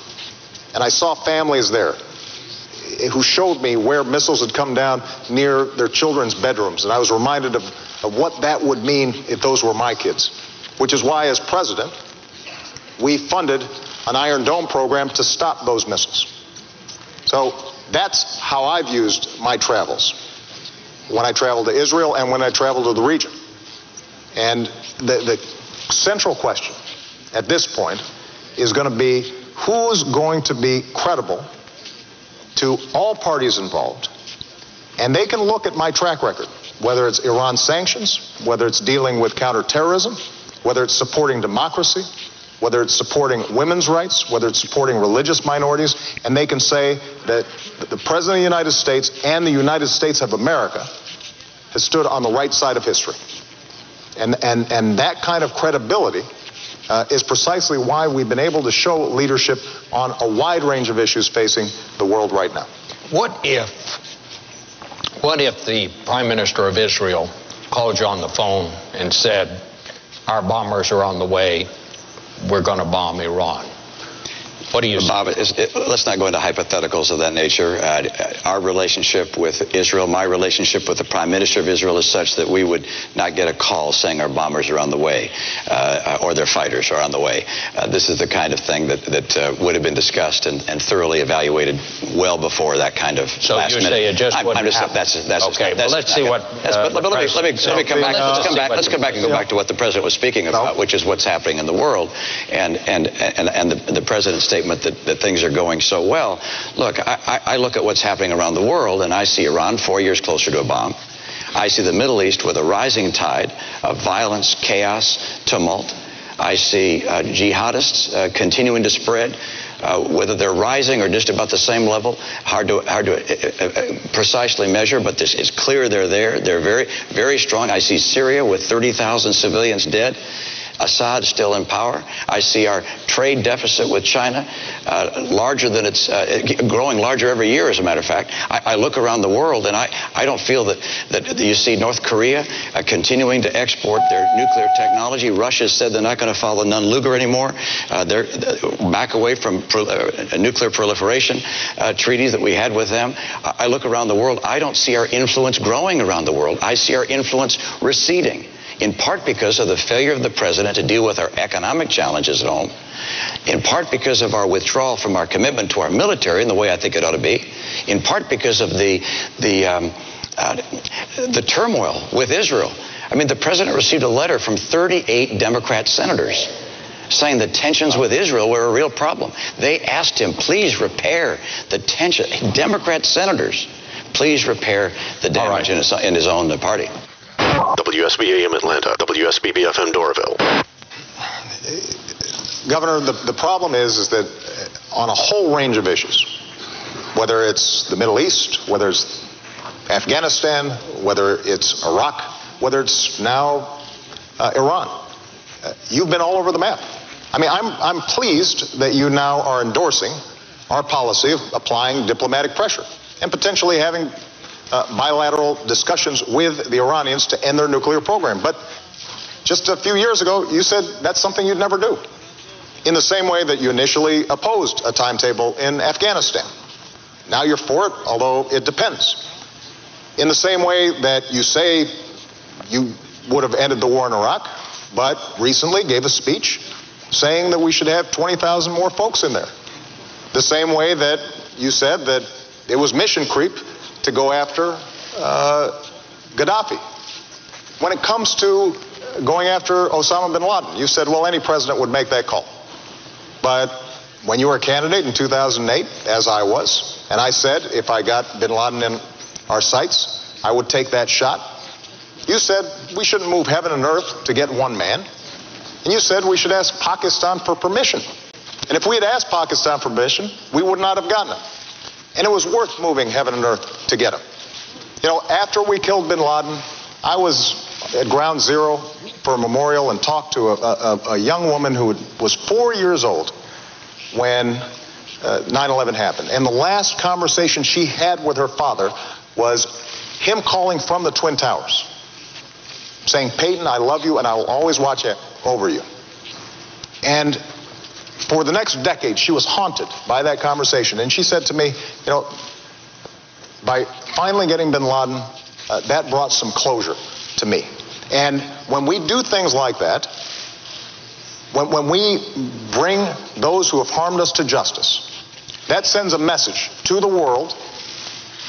And I saw families there who showed me where missiles had come down near their children's bedrooms. And I was reminded of what that would mean if those were my kids, which is why, as president, we funded an Iron Dome program to stop those missiles. So that's how I've used my travels when I traveled to Israel and when I traveled to the region. And the central question at this point is going to be who's going to be credible to all parties involved. And they can look at my track record, whether it's Iran sanctions, whether it's dealing with counterterrorism, whether it's supporting democracy, whether it's supporting women's rights, whether it's supporting religious minorities, and they can say that the President of the United States and the United States of America has stood on the right side of history. And that kind of credibility is precisely why we've been able to show leadership on a wide range of issues facing the world right now. What if the Prime Minister of Israel called you on the phone and said, our bombers are on the way, we're going to bomb Iran? What do you say? Bob, let's not go into hypotheticals of that nature. Our relationship with Israel, my relationship with the Prime Minister of Israel is such that we would not get a call saying our bombers are on the way or their fighters are on the way. This is the kind of thing that would have been discussed and thoroughly evaluated well before that kind of so last minute. So you say it just wouldn't happen. That's okay, well, let's see what... But let me come back. Let's come back and go back to what the President was speaking about, which is what's happening in the world and the President's statement that things are going so well. Look, I look at what's happening around the world, and I see Iran 4 years closer to a bomb. I see the Middle East with a rising tide of violence, chaos, tumult. I see jihadists continuing to spread. Whether they're rising or just about the same level, hard to precisely measure, but this is clear they're there. They're very, very strong. I see Syria with 30,000 civilians dead. Assad still in power. I see our trade deficit with China larger than it's growing larger every year, as a matter of fact. I look around the world, and I don't feel that you see North Korea continuing to export their nuclear technology. Russia said they're not going to follow Nunn-Lugar anymore. They're back away from nuclear proliferation treaties that we had with them. I look around the world. I don't see our influence growing around the world. I see our influence receding. in part because of the failure of the president to deal with our economic challenges at home, in part because of our withdrawal from our commitment to our military in the way I think it ought to be, in part because of the turmoil with Israel. I mean, the president received a letter from 38 Democrat senators saying the tensions with Israel were a real problem. They asked him, please repair the tension. Democrat senators, please repair the damage in his own party. WSB-AM Atlanta, WSB-FM Doraville. Governor, the problem is that on a whole range of issues, whether it's the Middle East, whether it's Afghanistan, whether it's Iraq, whether it's now Iran, you've been all over the map. I mean, I'm pleased that you now are endorsing our policy of applying diplomatic pressure and potentially having bilateral discussions with the Iranians to end their nuclear program. But just a few years ago, you said that's something you'd never do. In the same way that you initially opposed a timetable in Afghanistan. Now you're for it, although it depends. In the same way that you say you would have ended the war in Iraq, but recently gave a speech saying that we should have 20,000 more folks in there. The same way that you said that it was mission creep to go after Gaddafi. When it comes to going after Osama bin Laden, you said, well, any president would make that call. But when you were a candidate in 2008, as I was, and I said if I got bin Laden in our sights, I would take that shot, you said we shouldn't move heaven and earth to get one man. And you said we should ask Pakistan for permission. And if we had asked Pakistan for permission, we would not have gotten it. And it was worth moving heaven and earth to get him. You know, after we killed bin Laden, I was at Ground Zero for a memorial and talked to a young woman who was 4 years old when 9/11 happened. And the last conversation she had with her father was him calling from the Twin Towers, saying, Peyton, I love you and I will always watch over you. And for the next decade, she was haunted by that conversation. And she said to me, you know, by finally getting bin Laden, that brought some closure to me. And when we do things like that, when we bring those who have harmed us to justice, that sends a message to the world,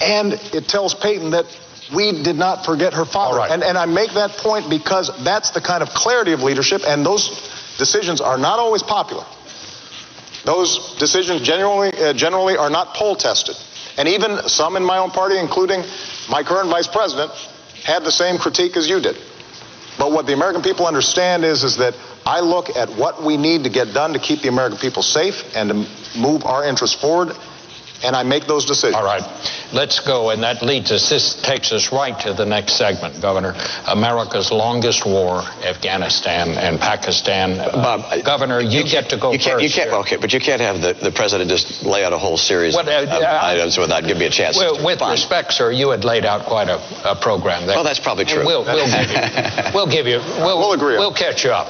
and it tells Peyton that we did not forget her father. And I make that point because that's the kind of clarity of leadership, and those decisions are not always popular. Those decisions generally are not poll tested. And even some in my own party, including my current vice president, had the same critique as you did. But what the American people understand is that I look at what we need to get done to keep the American people safe and to move our interests forward, and I make those decisions. All right. Let's go, and that takes us right to the next segment, Governor. America's longest war, Afghanistan and Pakistan. Bob, Governor, you get to go first. Okay, but you can't have the president just lay out a whole series of items without giving me a chance. With respect, sir, you had laid out quite a program there. Well, that's probably true. We'll give you. We'll agree. We'll catch you up.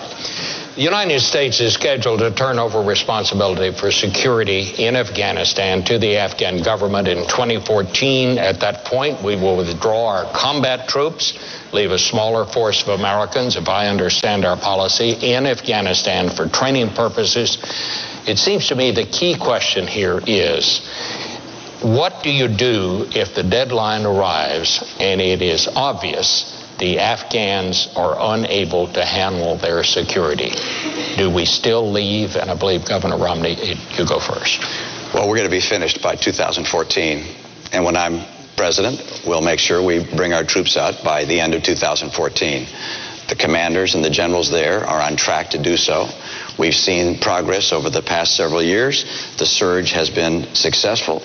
The United States is scheduled to turn over responsibility for security in Afghanistan to the Afghan government in 2014. At that point, we will withdraw our combat troops, leave a smaller force of Americans, if I understand our policy, in Afghanistan for training purposes. It seems to me the key question here is, what do you do if the deadline arrives and it is obvious the Afghans are unable to handle their security? Do we still leave? And I believe Governor Romney, you go first. Well, we're going to be finished by 2014. And when I'm president, we'll make sure we bring our troops out by the end of 2014. The commanders and the generals there are on track to do so. We've seen progress over the past several years. The surge has been successful.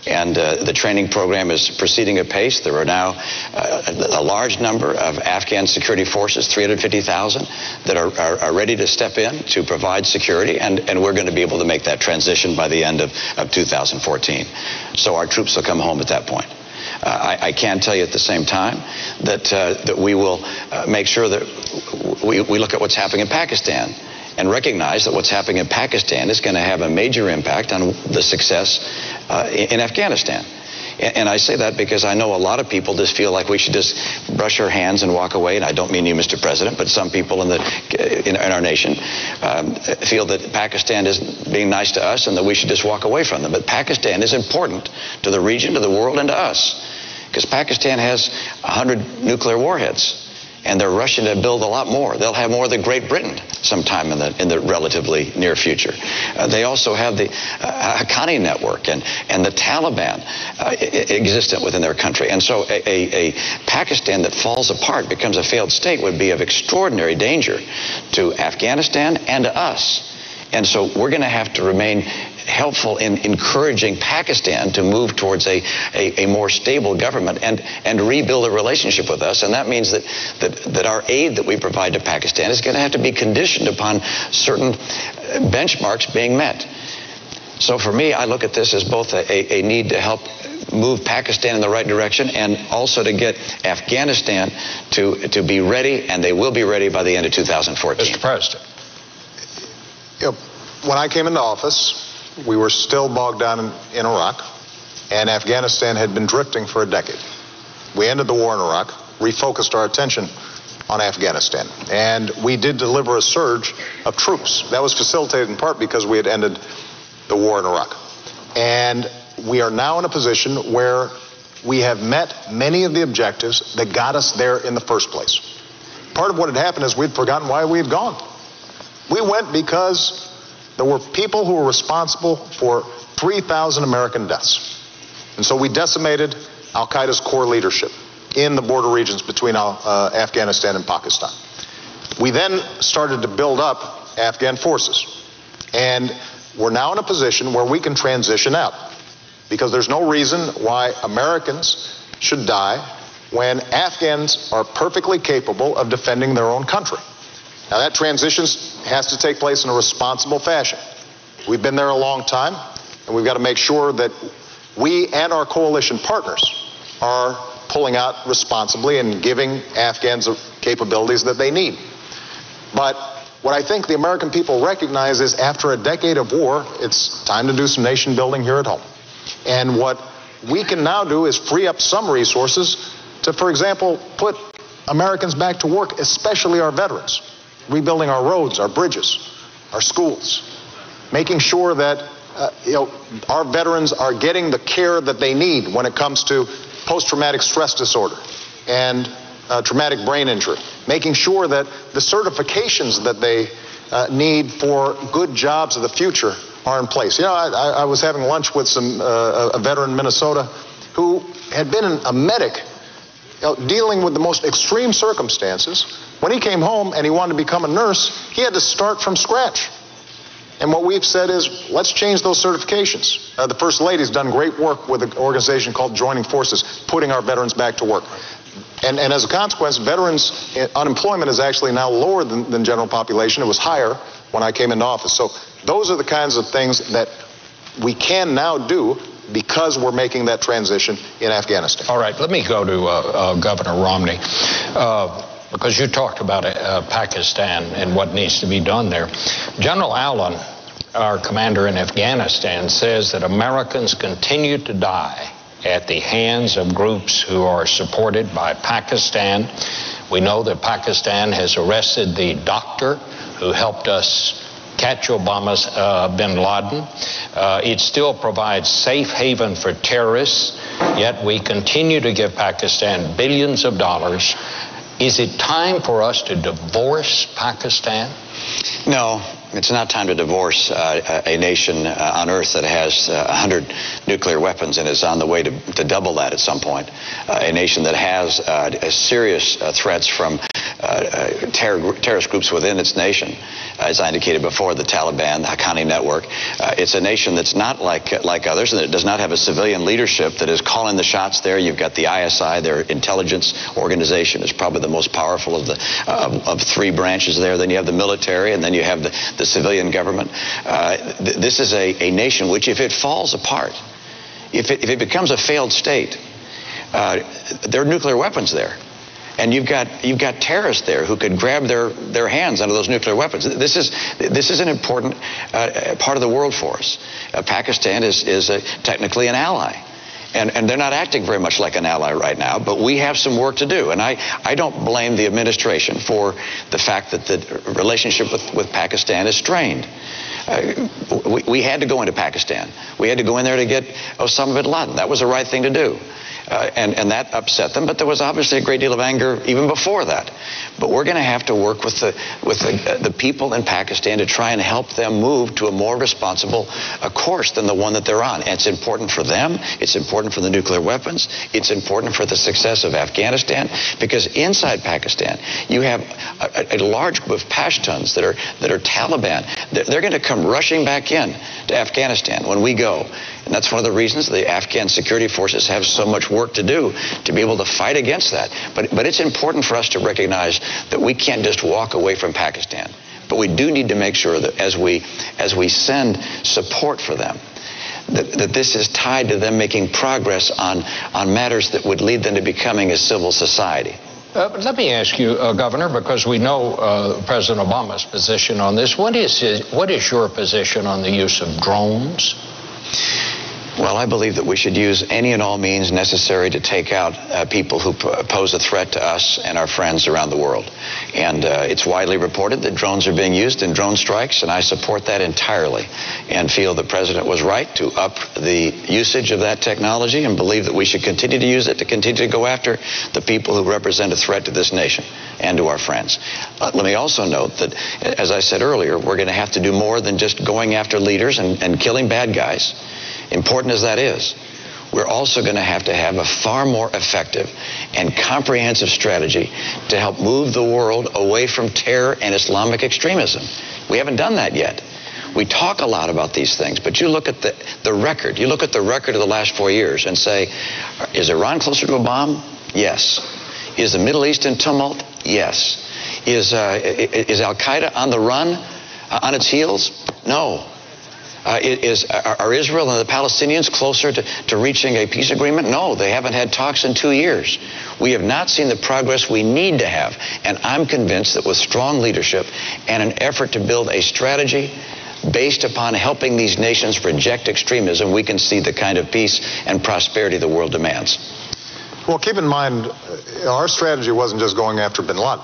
And the training program is proceeding apace. There are now a large number of Afghan security forces, 350,000, that are ready to step in to provide security, and we're going to be able to make that transition by the end of 2014. So our troops will come home at that point. I can tell you at the same time that we will make sure that we look at what's happening in Pakistan and recognize that what's happening in Pakistan is going to have a major impact on the success in Afghanistan. And I say that because I know a lot of people just feel like we should just brush our hands and walk away. And I don't mean you, Mr. President, but some people in our nation feel that Pakistan isn't being nice to us and that we should just walk away from them. But Pakistan is important to the region, to the world, and to us, because Pakistan has 100 nuclear warheads. And they're rushing to build a lot more. They'll have more than Great Britain sometime in the relatively near future. They also have the Haqqani network and the Taliban existent within their country. And so a Pakistan that falls apart, becomes a failed state, would be of extraordinary danger to Afghanistan and to us. And so we're going to have to remain helpful in encouraging Pakistan to move towards a more stable government and rebuild a relationship with us. And that means that our aid that we provide to Pakistan is going to have to be conditioned upon certain benchmarks being met. So for me, I look at this as both a need to help move Pakistan in the right direction and also to get Afghanistan to be ready, and they will be ready by the end of 2014. Mr. President. When I came into office, we were still bogged down in Iraq, and Afghanistan had been drifting for a decade. We ended the war in Iraq, refocused our attention on Afghanistan, and we did deliver a surge of troops. That was facilitated in part because we had ended the war in Iraq. And we are now in a position where we have met many of the objectives that got us there in the first place. Part of what had happened is we'd forgotten why we had gone. We went because there were people who were responsible for 3,000 American deaths. And so we decimated al-Qaeda's core leadership in the border regions between Afghanistan and Pakistan. We then started to build up Afghan forces. And we're now in a position where we can transition out, because there's no reason why Americans should die when Afghans are perfectly capable of defending their own country. Now, that transition has to take place in a responsible fashion. We've been there a long time, and we've got to make sure that we and our coalition partners are pulling out responsibly and giving Afghans the capabilities that they need. But what I think the American people recognize is after a decade of war, it's time to do some nation building here at home. And what we can now do is free up some resources to, for example, put Americans back to work, especially our veterans. Rebuilding our roads, our bridges, our schools, making sure that our veterans are getting the care that they need when it comes to post-traumatic stress disorder and traumatic brain injury, making sure that the certifications that they need for good jobs of the future are in place. I was having lunch with a veteran in Minnesota who had been a medic dealing with the most extreme circumstances. When he came home and he wanted to become a nurse, he had to start from scratch. And what we've said is, let's change those certifications. The First Lady's done great work with an organization called Joining Forces, putting our veterans back to work. And as a consequence, veterans' unemployment is actually now lower than general population. It was higher when I came into office. So those are the kinds of things that we can now do because we're making that transition in Afghanistan. All right, let me go to Governor Romney, because you talked about Pakistan and what needs to be done there. General Allen, our commander in Afghanistan, says that Americans continue to die at the hands of groups who are supported by Pakistan. We know that Pakistan has arrested the doctor who helped us catch Obama's bin Laden. It still provides safe haven for terrorists, yet we continue to give Pakistan billions of dollars. Is it time for us to divorce Pakistan? No, it's not time to divorce a nation on Earth that has 100 nuclear weapons and is on the way to double that at some point. A nation that has serious threats from terrorist groups within its nation. As I indicated before, the Taliban, the Haqqani network. It's a nation that's not like others, and it does not have a civilian leadership that is calling the shots there. You've got the ISI, their intelligence organization, is probably the most powerful of three branches there. Then you have the military, and then you have the civilian government. This is a nation which, if it falls apart, if it becomes a failed state, there are nuclear weapons there. And you've got terrorists there who could grab their hands onto those nuclear weapons. This is an important part of the world for us. Pakistan is technically an ally. And they're not acting very much like an ally right now, but we have some work to do. And I don't blame the administration for the fact that the relationship with Pakistan is strained. We had to go into Pakistan. We had to go in there to get Osama bin Laden. That was the right thing to do. And that upset them, but there was obviously a great deal of anger even before that. But we're going to have to work with the people in Pakistan to try and help them move to a more responsible course than the one that they're on. And it's important for them. It's important for the nuclear weapons. It's important for the success of Afghanistan, because inside Pakistan you have a large group of Pashtuns that are Taliban. They're going to come rushing back in to Afghanistan when we go. And that's one of the reasons the Afghan security forces have so much work to do to be able to fight against that. But it's important for us to recognize that we can't just walk away from Pakistan. But we do need to make sure that as we send support for them, that this is tied to them making progress on matters that would lead them to becoming a civil society. Let me ask you, Governor, because we know President Obama's position on this. What is your position on the use of drones? Well, I believe that we should use any and all means necessary to take out people who pose a threat to us and our friends around the world. And it's widely reported that drones are being used in drone strikes, and I support that entirely and feel the President was right to up the usage of that technology and believe that we should continue to use it to continue to go after the people who represent a threat to this nation and to our friends. Let me also note that, as I said earlier, we're going to have to do more than just going after leaders and killing bad guys. Important as that is, we're also going to have a far more effective and comprehensive strategy to help move the world away from terror and Islamic extremism. We haven't done that yet. We talk a lot about these things, but you look at the record. You look at the record of the last 4 years and say, is Iran closer to a bomb? Yes. Is the Middle East in tumult? Yes. Is Al-Qaeda on the run, on its heels? No. Are Israel and the Palestinians closer to reaching a peace agreement? No, they haven't had talks in 2 years. We have not seen the progress we need to have. And I'm convinced that with strong leadership and an effort to build a strategy based upon helping these nations reject extremism, we can see the kind of peace and prosperity the world demands. Well, keep in mind, our strategy wasn't just going after bin Laden.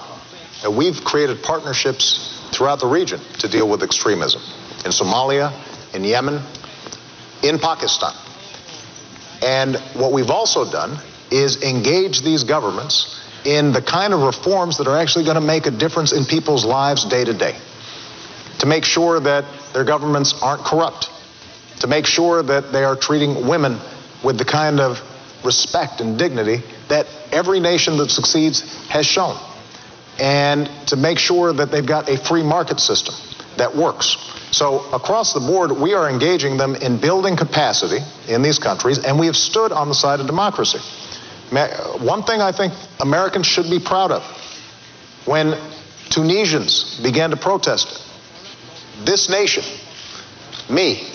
We've created partnerships throughout the region to deal with extremism. In Somalia, in Yemen, in Pakistan. And what we've also done is engage these governments in the kind of reforms that are actually going to make a difference in people's lives day to day. To make sure that their governments aren't corrupt. To make sure that they are treating women with the kind of respect and dignity that every nation that succeeds has shown. And to make sure that they've got a free market system that works. So across the board, we are engaging them in building capacity in these countries, and we have stood on the side of democracy. One thing I think Americans should be proud of, when Tunisians began to protest it, this nation, me,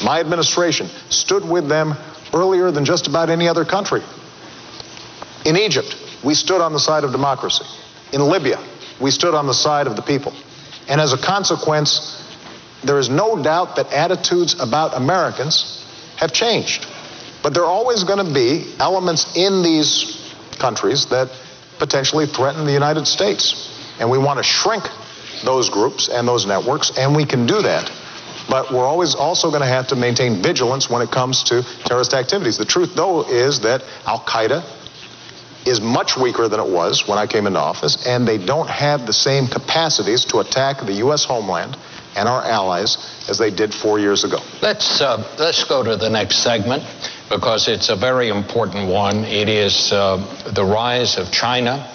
my administration, stood with them earlier than just about any other country. In Egypt, we stood on the side of democracy. In Libya, we stood on the side of the people. And as a consequence, there is no doubt that attitudes about Americans have changed. But there are always going to be elements in these countries that potentially threaten the United States. And we want to shrink those groups and those networks, and we can do that. But we're always also going to have to maintain vigilance when it comes to terrorist activities. The truth, though, is that Al-Qaeda is much weaker than it was when I came into office, and they don't have the same capacities to attack the U.S. homeland and our allies as they did 4 years ago. Let's go to the next segment, because it's a very important one. It is the rise of China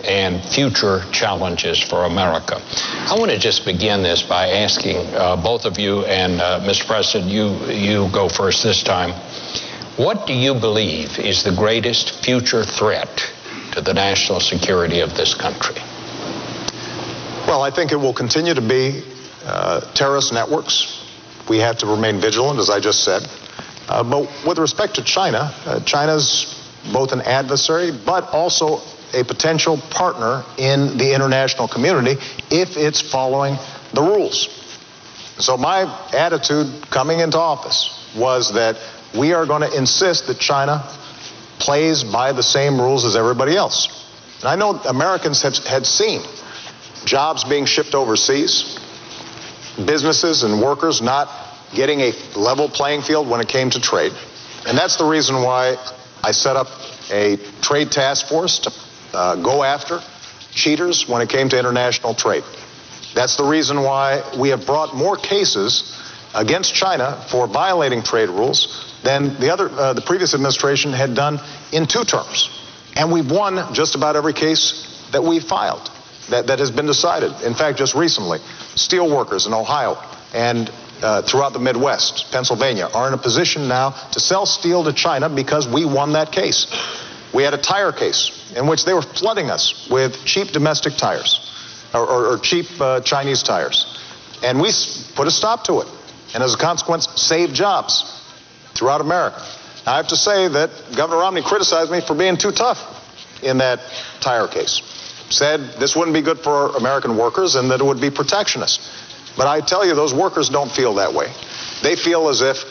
and future challenges for America. I want to just begin this by asking both of you, and Mr. President, you go first this time. What do you believe is the greatest future threat to the national security of this country? Well, I think it will continue to be terrorist networks. We have to remain vigilant, as I just said. But with respect to China, China's both an adversary, but also a potential partner in the international community if it's following the rules. So my attitude coming into office was that we are going to insist that China plays by the same rules as everybody else. And I know Americans had seen jobs being shipped overseas, businesses and workers not getting a level playing field when it came to trade. And that's the reason why I set up a trade task force to go after cheaters when it came to international trade. That's the reason why we have brought more cases against China for violating trade rules than the previous administration had done in 2 terms. And we've won just about every case that we filed that has been decided. In fact, just recently, steel workers in Ohio and throughout the Midwest, Pennsylvania, are in a position now to sell steel to China because we won that case. We had a tire case in which they were flooding us with cheap domestic tires or cheap Chinese tires. And we put a stop to it. And as a consequence, saved jobs throughout America. Now, I have to say that Governor Romney criticized me for being too tough in that tire case. Said this wouldn't be good for American workers and that it would be protectionist. But I tell you, those workers don't feel that way. They feel as if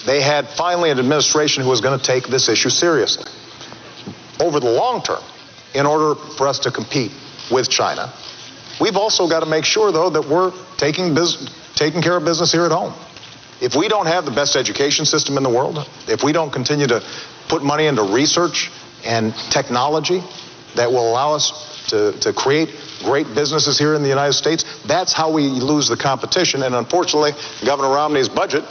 they had finally an administration who was going to take this issue seriously. Over the long term, in order for us to compete with China, we've also got to make sure, though, that we're taking care of business here at home. If we don't have the best education system in the world, if we don't continue to put money into research and technology that will allow us to create great businesses here in the United States, that's how we lose the competition. And unfortunately, Governor Romney's budget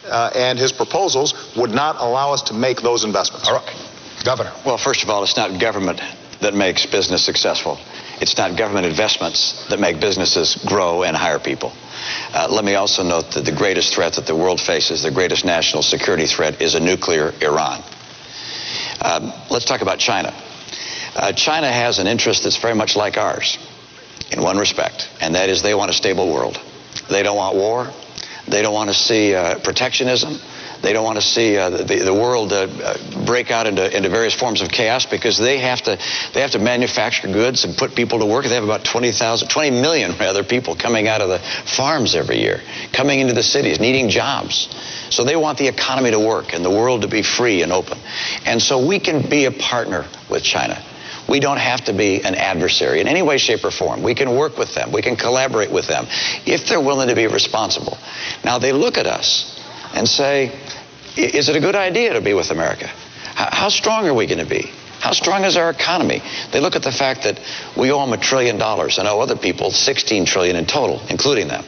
and his proposals would not allow us to make those investments. All right. Governor. Well, first of all, it's not government that makes business successful. It's not government investments that make businesses grow and hire people. Let me also note that the greatest threat that the world faces, the greatest national security threat, is a nuclear Iran. Let's talk about China. China has an interest that's very much like ours in one respect, and that is they want a stable world. They don't want war. They don't want to see protectionism. They don't want to see the world break out into various forms of chaos because they have to manufacture goods and put people to work. They have about 20 million people coming out of the farms every year, coming into the cities, needing jobs. So they want the economy to work and the world to be free and open. And so we can be a partner with China. We don't have to be an adversary in any way, shape, or form. We can work with them. We can collaborate with them if they're willing to be responsible. Now, they look at us and say, is it a good idea to be with America? How strong are we going to be? How strong is our economy? They look at the fact that we owe them $1 trillion and owe other people $16 trillion in total, including them.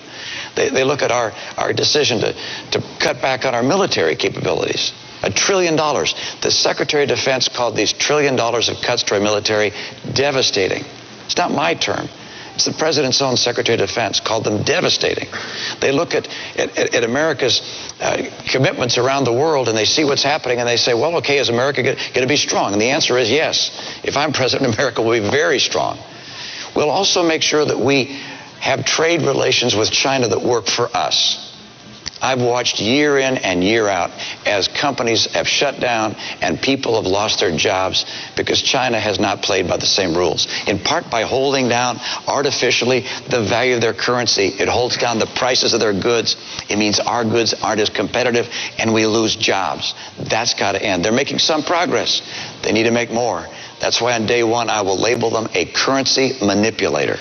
They look at our decision to cut back on our military capabilities. $1 trillion. The Secretary of Defense called these $1 trillion of cuts to our military devastating. It's not my term. It's the President's own Secretary of Defense called them devastating. They look at America's commitments around the world and they see what's happening and they say, well, okay, is America going to be strong? And the answer is yes. If I'm President, America will be very strong. We'll also make sure that we have trade relations with China that work for us. I've watched year in and year out as companies have shut down and people have lost their jobs because China has not played by the same rules. In part by holding down artificially the value of their currency. It holds down the prices of their goods. It means our goods aren't as competitive and we lose jobs. That's got to end. They're making some progress. They need to make more. That's why on day one I will label them a currency manipulator,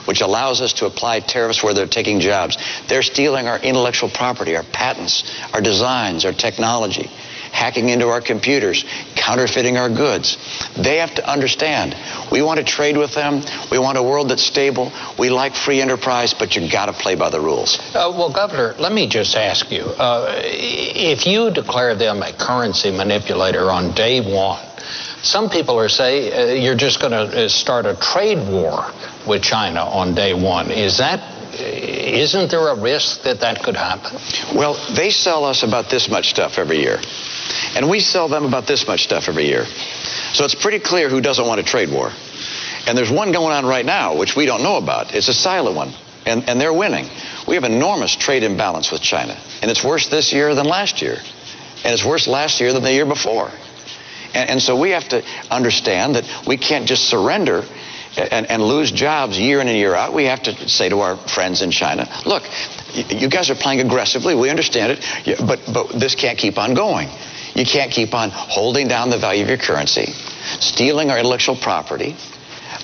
which allows us to apply tariffs where they're taking jobs. They're stealing our intellectual property, our patents, our designs, our technology, hacking into our computers, counterfeiting our goods. They have to understand, we want to trade with them. We want a world that's stable. We like free enterprise, but you got to play by the rules. Well, Governor, let me just ask you, if you declare them a currency manipulator on day one, some people are saying you're just going to start a trade war with China on day one. Isn't there a risk that could happen? Well, they sell us about this much stuff every year, and we sell them about this much stuff every year. So it's pretty clear who doesn't want a trade war. And there's one going on right now, which we don't know about. It's a silent one, and they're winning. We have enormous trade imbalance with China, and it's worse this year than last year, and it's worse last year than the year before. And so we have to understand that we can't just surrender and lose jobs year in and year out, we have to say to our friends in China, look, you guys are playing aggressively. We understand it, but this can't keep on going. You can't keep on holding down the value of your currency, stealing our intellectual property,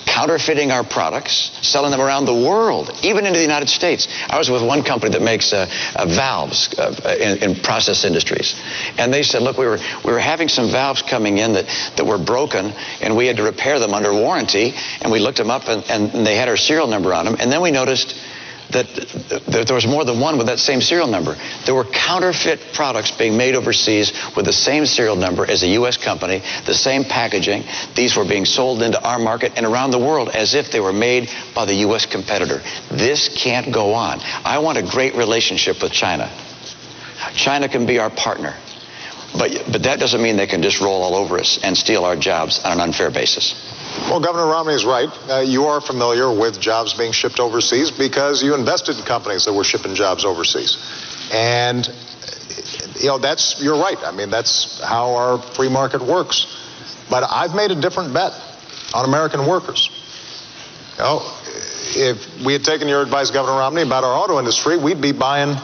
counterfeiting our products, selling them around the world, even into the United States. I was with one company that makes valves in process industries. And they said, look, we were having some valves coming in that were broken, and we had to repair them under warranty. And we looked them up, and they had our serial number on them. And then we noticed that there was more than one with that same serial number. There were counterfeit products being made overseas with the same serial number as a U.S. company, the same packaging. These were being sold into our market and around the world as if they were made by the U.S. competitor. This can't go on. I want a great relationship with China. China can be our partner. But that doesn't mean they can just roll all over us and steal our jobs on an unfair basis. Well, Governor Romney is right. You are familiar with jobs being shipped overseas because you invested in companies that were shipping jobs overseas. And, you're right. I mean, that's how our free market works. But I've made a different bet on American workers. If we had taken your advice, Governor Romney, about our auto industry, we'd be buying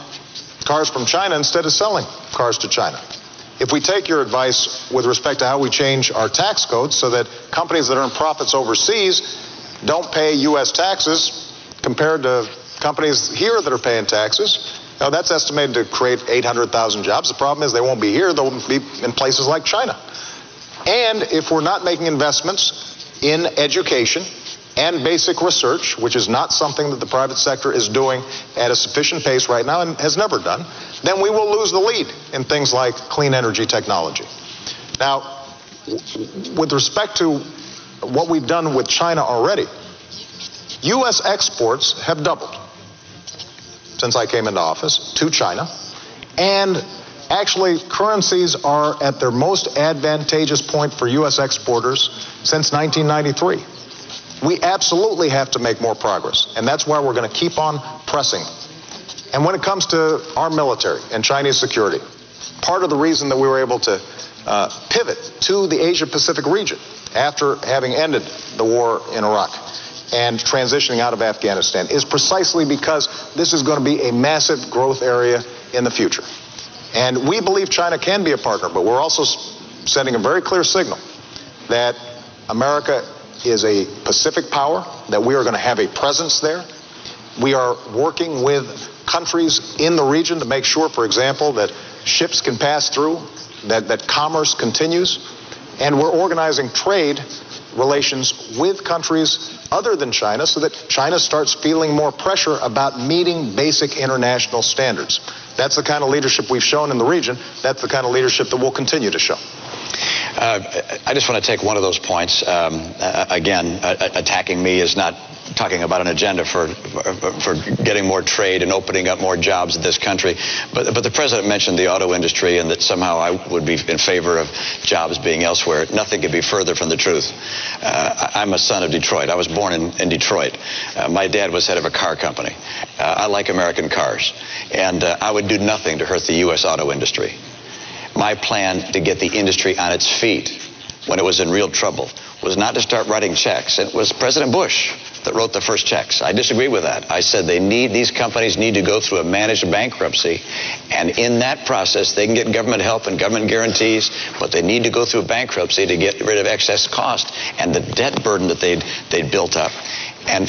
cars from China instead of selling cars to China. If we take your advice with respect to how we change our tax code so that companies that earn profits overseas don't pay U.S. taxes compared to companies here that are paying taxes, that's estimated to create 800,000 jobs. The problem is they won't be here. They'll be in places like China. And if we're not making investments in education and basic research, which is not something that the private sector is doing at a sufficient pace right now and has never done, then we will lose the lead in things like clean energy technology. Now, with respect to what we've done with China already, U.S. exports have doubled since I came into office to China, and actually currencies are at their most advantageous point for U.S. exporters since 1993. We absolutely have to make more progress, and that's why we're going to keep on pressing. And when it comes to our military and Chinese security, part of the reason that we were able to pivot to the Asia-Pacific region after having ended the war in Iraq and transitioning out of Afghanistan is precisely because this is going to be a massive growth area in the future. And we believe China can be a partner, but we're also sending a very clear signal that America is a Pacific power, that we are going to have a presence there. We are working with countries in the region to make sure, for example, that ships can pass through, that commerce continues, and we're organizing trade relations with countries other than China so that China starts feeling more pressure about meeting basic international standards. That's the kind of leadership we've shown in the region. That's the kind of leadership that we'll continue to show. I just want to take one of those points. Again, attacking me is not talking about an agenda for getting more trade and opening up more jobs in this country. But the president mentioned the auto industry and that somehow I would be in favor of jobs being elsewhere. Nothing could be further from the truth. I'm a son of Detroit. I was born in Detroit. My dad was head of a car company. I like American cars. And I would do nothing to hurt the U.S. auto industry. My plan to get the industry on its feet when it was in real trouble was not to start writing checks. It was President Bush that wrote the first checks. I disagree with that. I said these companies need to go through a managed bankruptcy, and in that process they can get government help and government guarantees, but they need to go through bankruptcy to get rid of excess cost and the debt burden that they'd built up. And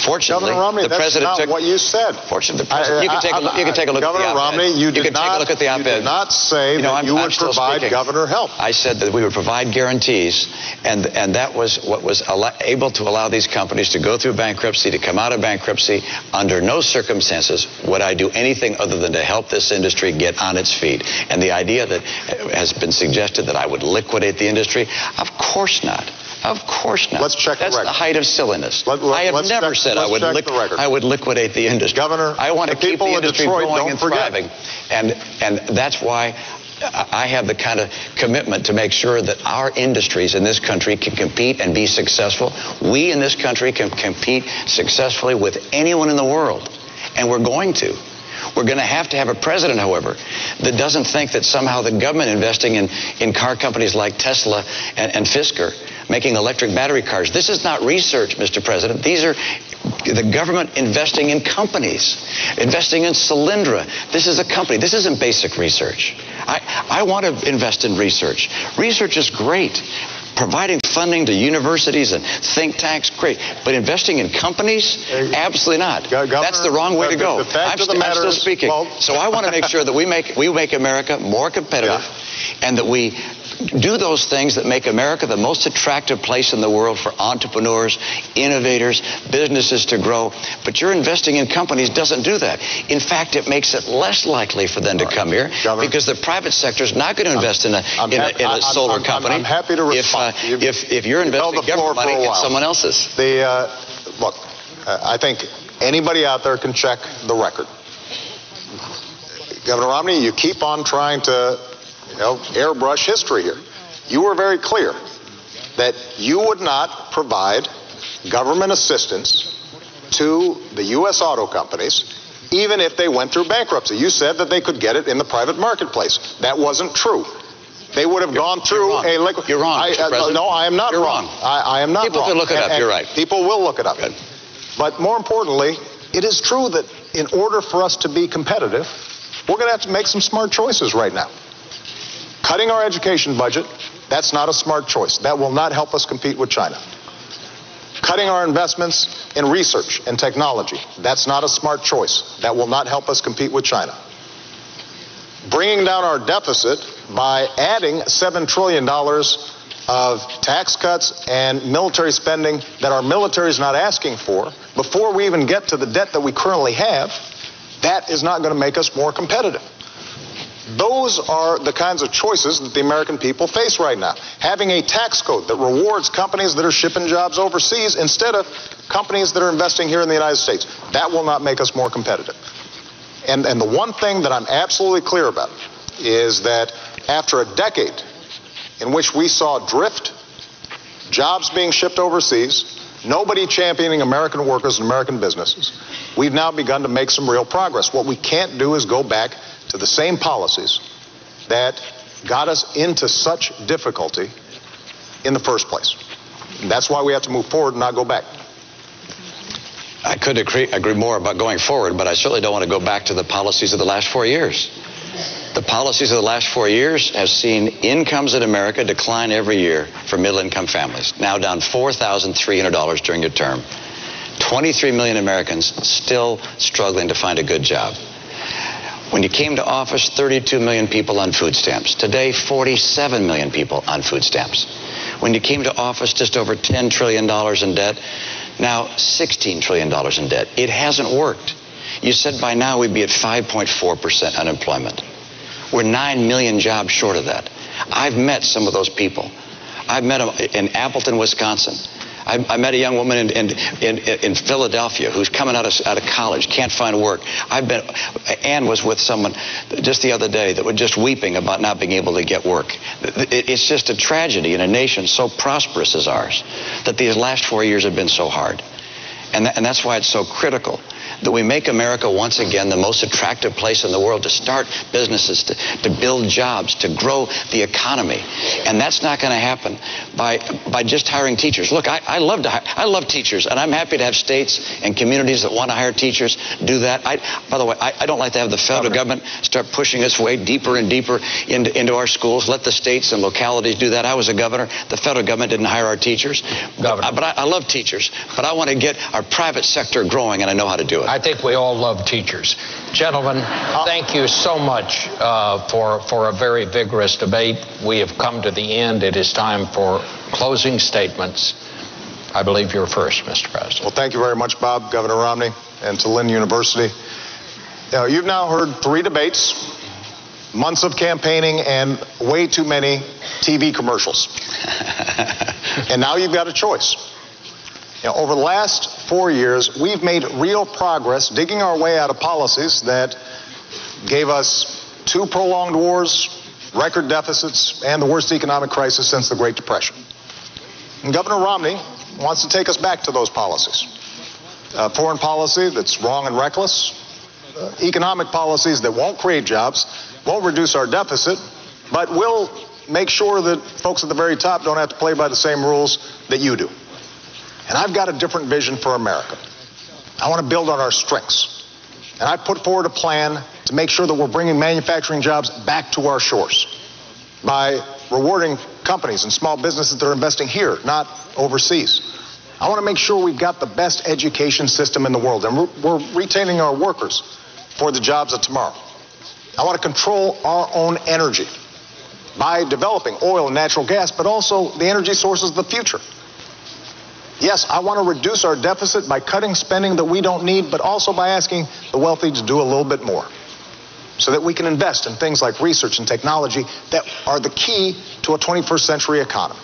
fortunately, Governor Romney, the president took what you said. Fortunately, the president, you can take a look Governor at the op-ed. Romney, you can take a look at the op-ed. You did not say that you would provide governor help. I said that we would provide guarantees, and that was what was able to allow these companies to go through bankruptcy, to come out of bankruptcy. Under no circumstances would I do anything other than to help this industry get on its feet. And the idea that has been suggested that I would liquidate the industry, of course not. Of course not. Let's check the record. That's the height of silliness. I have never said I would liquidate the industry. Governor, I want to keep the industry going and thriving. And that's why I have the kind of commitment to make sure that our industries in this country can compete and be successful. We in this country can compete successfully with anyone in the world, and we're going to. We're going to have a president, however, that doesn't think that somehow the government investing in car companies like Tesla and Fisker making electric battery cars. This is not research, Mr. President. These are the government investing in companies, investing in Solyndra. This is a company. This isn't basic research. I want to invest in research. Research is great. Providing funding to universities and think tanks, great. But investing in companies? Absolutely not. That's the wrong way to go. I'm still speaking. Well, so I want to make sure that we make America more competitive, and that we do those things that make America the most attractive place in the world for entrepreneurs, innovators, businesses to grow. But your investing in companies doesn't do that. In fact, it makes it less likely for them to come here, because the private sector is not going to invest in a solar company. I'm happy to respond. If you're investing government money, it's someone else's. Look, I think anybody out there can check the record. Governor Romney, you keep on trying to airbrush history here. You were very clear that you would not provide government assistance to the U.S. auto companies, even if they went through bankruptcy. You said that they could get it in the private marketplace. That wasn't true. They would have gone through a liquid. You're wrong, Mr. President. No, I am not wrong. I am not wrong. People can look it up. You're right. People will look it up. Good. But more importantly, it is true that in order for us to be competitive, we're going to have to make some smart choices right now. Cutting our education budget, that's not a smart choice. That will not help us compete with China. Cutting our investments in research and technology, that's not a smart choice. That will not help us compete with China. Bringing down our deficit by adding $7 trillion of tax cuts and military spending that our military is not asking for, before we even get to the debt that we currently have, that is not going to make us more competitive. Those are the kinds of choices that the American people face right now. Having a tax code that rewards companies that are shipping jobs overseas instead of companies that are investing here in the United States, that will not make us more competitive. And the one thing that I'm absolutely clear about is that after a decade in which we saw drift, jobs being shipped overseas, nobody championing American workers and American businesses, we've now begun to make some real progress. What we can't do is go back to the same policies that got us into such difficulty in the first place. And that's why we have to move forward and not go back. I could agree more about going forward, but I certainly don't want to go back to the policies of the last 4 years. The policies of the last 4 years have seen incomes in America decline every year for middle-income families, now down $4,300 during your term. 23 million Americans still struggling to find a good job. When you came to office, 32 million people on food stamps. Today, 47 million people on food stamps. When you came to office, just over $10 trillion in debt. Now, $16 trillion in debt. It hasn't worked. You said by now we'd be at 5.4% unemployment. We're 9 million jobs short of that. I've met some of those people. I've met them in Appleton, Wisconsin. I met a young woman in Philadelphia who's coming out of college, can't find work. Ann was with someone just the other day that was just weeping about not being able to get work. It's just a tragedy in a nation so prosperous as ours that these last 4 years have been so hard. And that's why it's so critical that we make America once again the most attractive place in the world to start businesses, to build jobs, to grow the economy. And that's not going to happen by just hiring teachers. Look, I love teachers, and I'm happy to have states and communities that want to hire teachers do that. By the way, I don't like to have the federal government start pushing its way deeper and deeper into our schools. Let the states and localities do that. I was a governor. The federal government didn't hire our teachers. But I love teachers, but I want to get our private sector growing, and I know how to do it. I think we all love teachers. Gentlemen, thank you so much for a very vigorous debate. We have come to the end. It is time for closing statements. I believe you're first, Mr. President. Well, thank you very much, Bob, Governor Romney, and to Lynn University. You've now heard 3 debates, months of campaigning, and way too many TV commercials. And now you've got a choice. Over the last 4 years, we've made real progress digging our way out of policies that gave us 2 prolonged wars, record deficits, and the worst economic crisis since the Great Depression. And Governor Romney wants to take us back to those policies. Foreign policy that's wrong and reckless, economic policies that won't create jobs, won't reduce our deficit, but will make sure that folks at the very top don't have to play by the same rules that you do. And I've got a different vision for America. I want to build on our strengths. And I put forward a plan to make sure that we're bringing manufacturing jobs back to our shores by rewarding companies and small businesses that are investing here, not overseas. I want to make sure we've got the best education system in the world, and we're retaining our workers for the jobs of tomorrow. I want to control our own energy by developing oil and natural gas, but also the energy sources of the future. Yes, I want to reduce our deficit by cutting spending that we don't need, but also by asking the wealthy to do a little bit more so that we can invest in things like research and technology that are the key to a 21st century economy.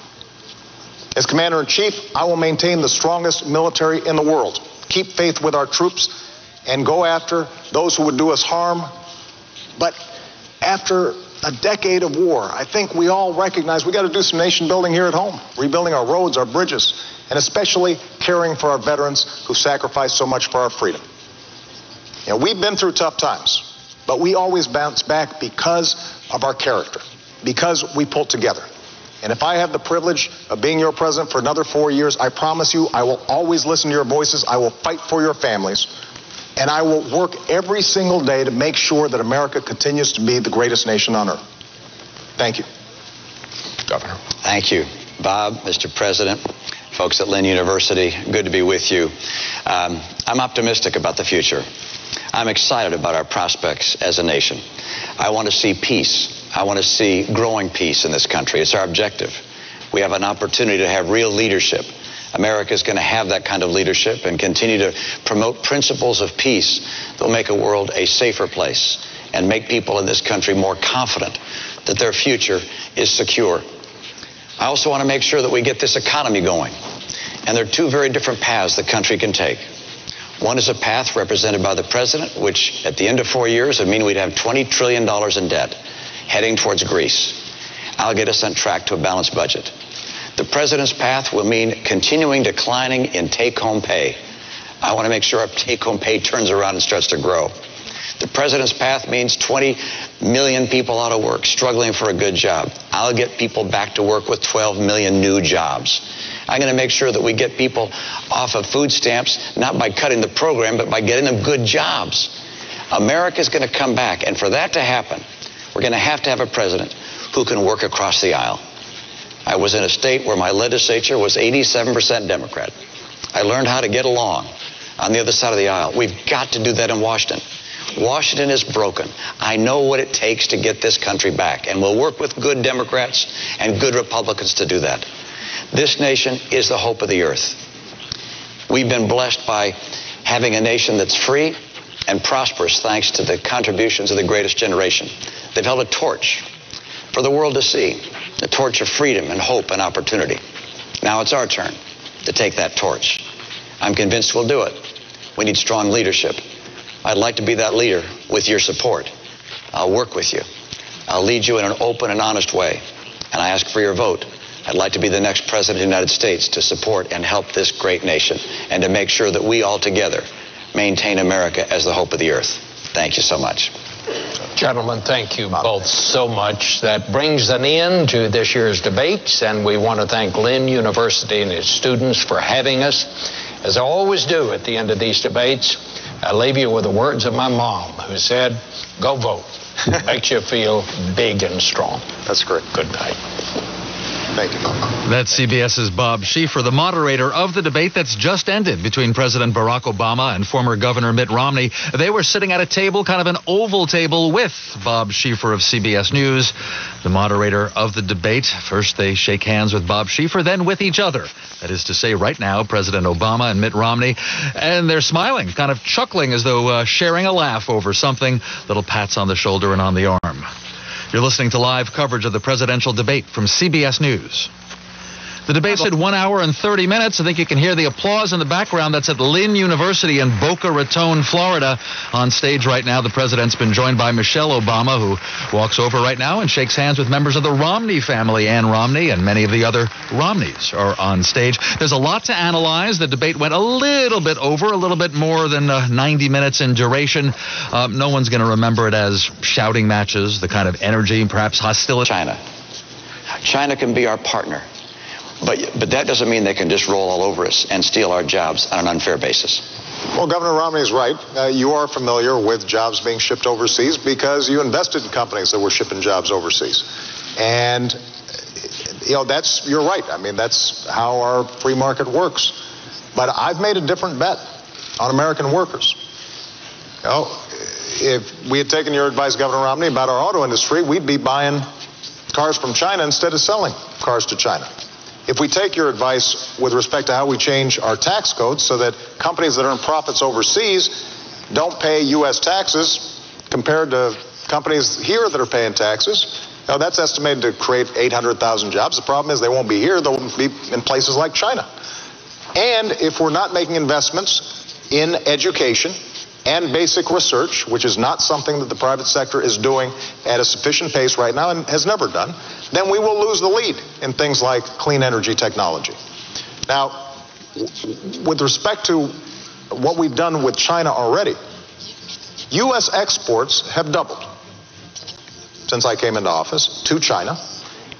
As Commander-in-Chief, I will maintain the strongest military in the world, keep faith with our troops, and go after those who would do us harm. But after a decade of war, I think we all recognize we got to do some nation building here at home, rebuilding our roads, our bridges, and especially caring for our veterans who sacrificed so much for our freedom. You know, we've been through tough times, but we always bounce back because of our character, because we pull together. And if I have the privilege of being your president for another 4 years, I promise you I will always listen to your voices, I will fight for your families, and I will work every single day to make sure that America continues to be the greatest nation on earth. Thank you. Governor. Thank you, Bob, Mr. President, folks at Lynn University. Good to be with you. I'm optimistic about the future. I'm excited about our prospects as a nation. I want to see peace. I want to see growing peace in this country. It's our objective. We have an opportunity to have real leadership. America is going to have that kind of leadership and continue to promote principles of peace that will make a world a safer place and make people in this country more confident that their future is secure. I also want to make sure that we get this economy going. And there are two very different paths the country can take. One is a path represented by the president, which at the end of 4 years would mean we'd have $20 trillion in debt heading towards Greece. I'll get us on track to a balanced budget. The president's path will mean continuing declining in take-home pay. I want to make sure our take-home pay turns around and starts to grow. The president's path means 20 million people out of work, struggling for a good job. I'll get people back to work with 12 million new jobs. I'm going to make sure that we get people off of food stamps, not by cutting the program, but by getting them good jobs. America's going to come back, and for that to happen, we're going to have a president who can work across the aisle. I was in a state where my legislature was 87% Democrat. I learned how to get along on the other side of the aisle. We've got to do that in Washington. Washington is broken. I know what it takes to get this country back, and we'll work with good Democrats and good Republicans to do that. This nation is the hope of the earth. We've been blessed by having a nation that's free and prosperous thanks to the contributions of the greatest generation. They've held a torch for the world to see, the torch of freedom and hope and opportunity. Now it's our turn to take that torch. I'm convinced we'll do it. We need strong leadership. I'd like to be that leader with your support. I'll work with you. I'll lead you in an open and honest way. And I ask for your vote. I'd like to be the next president of the United States to support and help this great nation and to make sure that we all together maintain America as the hope of the earth. Thank you so much. Gentlemen, thank you both so much. That brings an end to this year's debates, and we want to thank Lynn University and its students for having us. As I always do at the end of these debates, I leave you with the words of my mom, who said, "Go vote." Makes you feel big and strong. That's great. Good night. Thank you. That's CBS's Bob Schieffer, the moderator of the debate that's just ended between President Barack Obama and former Governor Mitt Romney. They were sitting at a table, kind of an oval table, with Bob Schieffer of CBS News, the moderator of the debate. First they shake hands with Bob Schieffer, then with each other. That is to say, right now, President Obama and Mitt Romney, and they're smiling, kind of chuckling as though sharing a laugh over something, little pats on the shoulder and on the arm. You're listening to live coverage of the presidential debate from CBS News. The debate said 1 hour and 30 minutes. I think you can hear the applause in the background. That's at Lynn University in Boca Raton, Florida. On stage right now, the president's been joined by Michelle Obama, who walks over right now and shakes hands with members of the Romney family. Ann Romney and many of the other Romneys are on stage. There's a lot to analyze. The debate went a little bit over, a little bit more than 90 minutes in duration. No one's going to remember it as shouting matches, the kind of energy, perhaps hostility. China can be our partner. But that doesn't mean they can just roll all over us and steal our jobs on an unfair basis. Well, Governor Romney is right. You are familiar with jobs being shipped overseas because you invested in companies that were shipping jobs overseas. And, you're right. I mean, that's how our free market works. But I've made a different bet on American workers. If we had taken your advice, Governor Romney, about our auto industry, we'd be buying cars from China instead of selling cars to China. If we take your advice with respect to how we change our tax codes so that companies that earn profits overseas don't pay U.S. taxes compared to companies here that are paying taxes, that's estimated to create 800,000 jobs. The problem is they won't be here. They'll be in places like China. And if we're not making investments in education and basic research, which is not something that the private sector is doing at a sufficient pace right now and has never done, then we will lose the lead in things like clean energy technology. Now, with respect to what we've done with China already, U.S. exports have doubled since I came into office to China,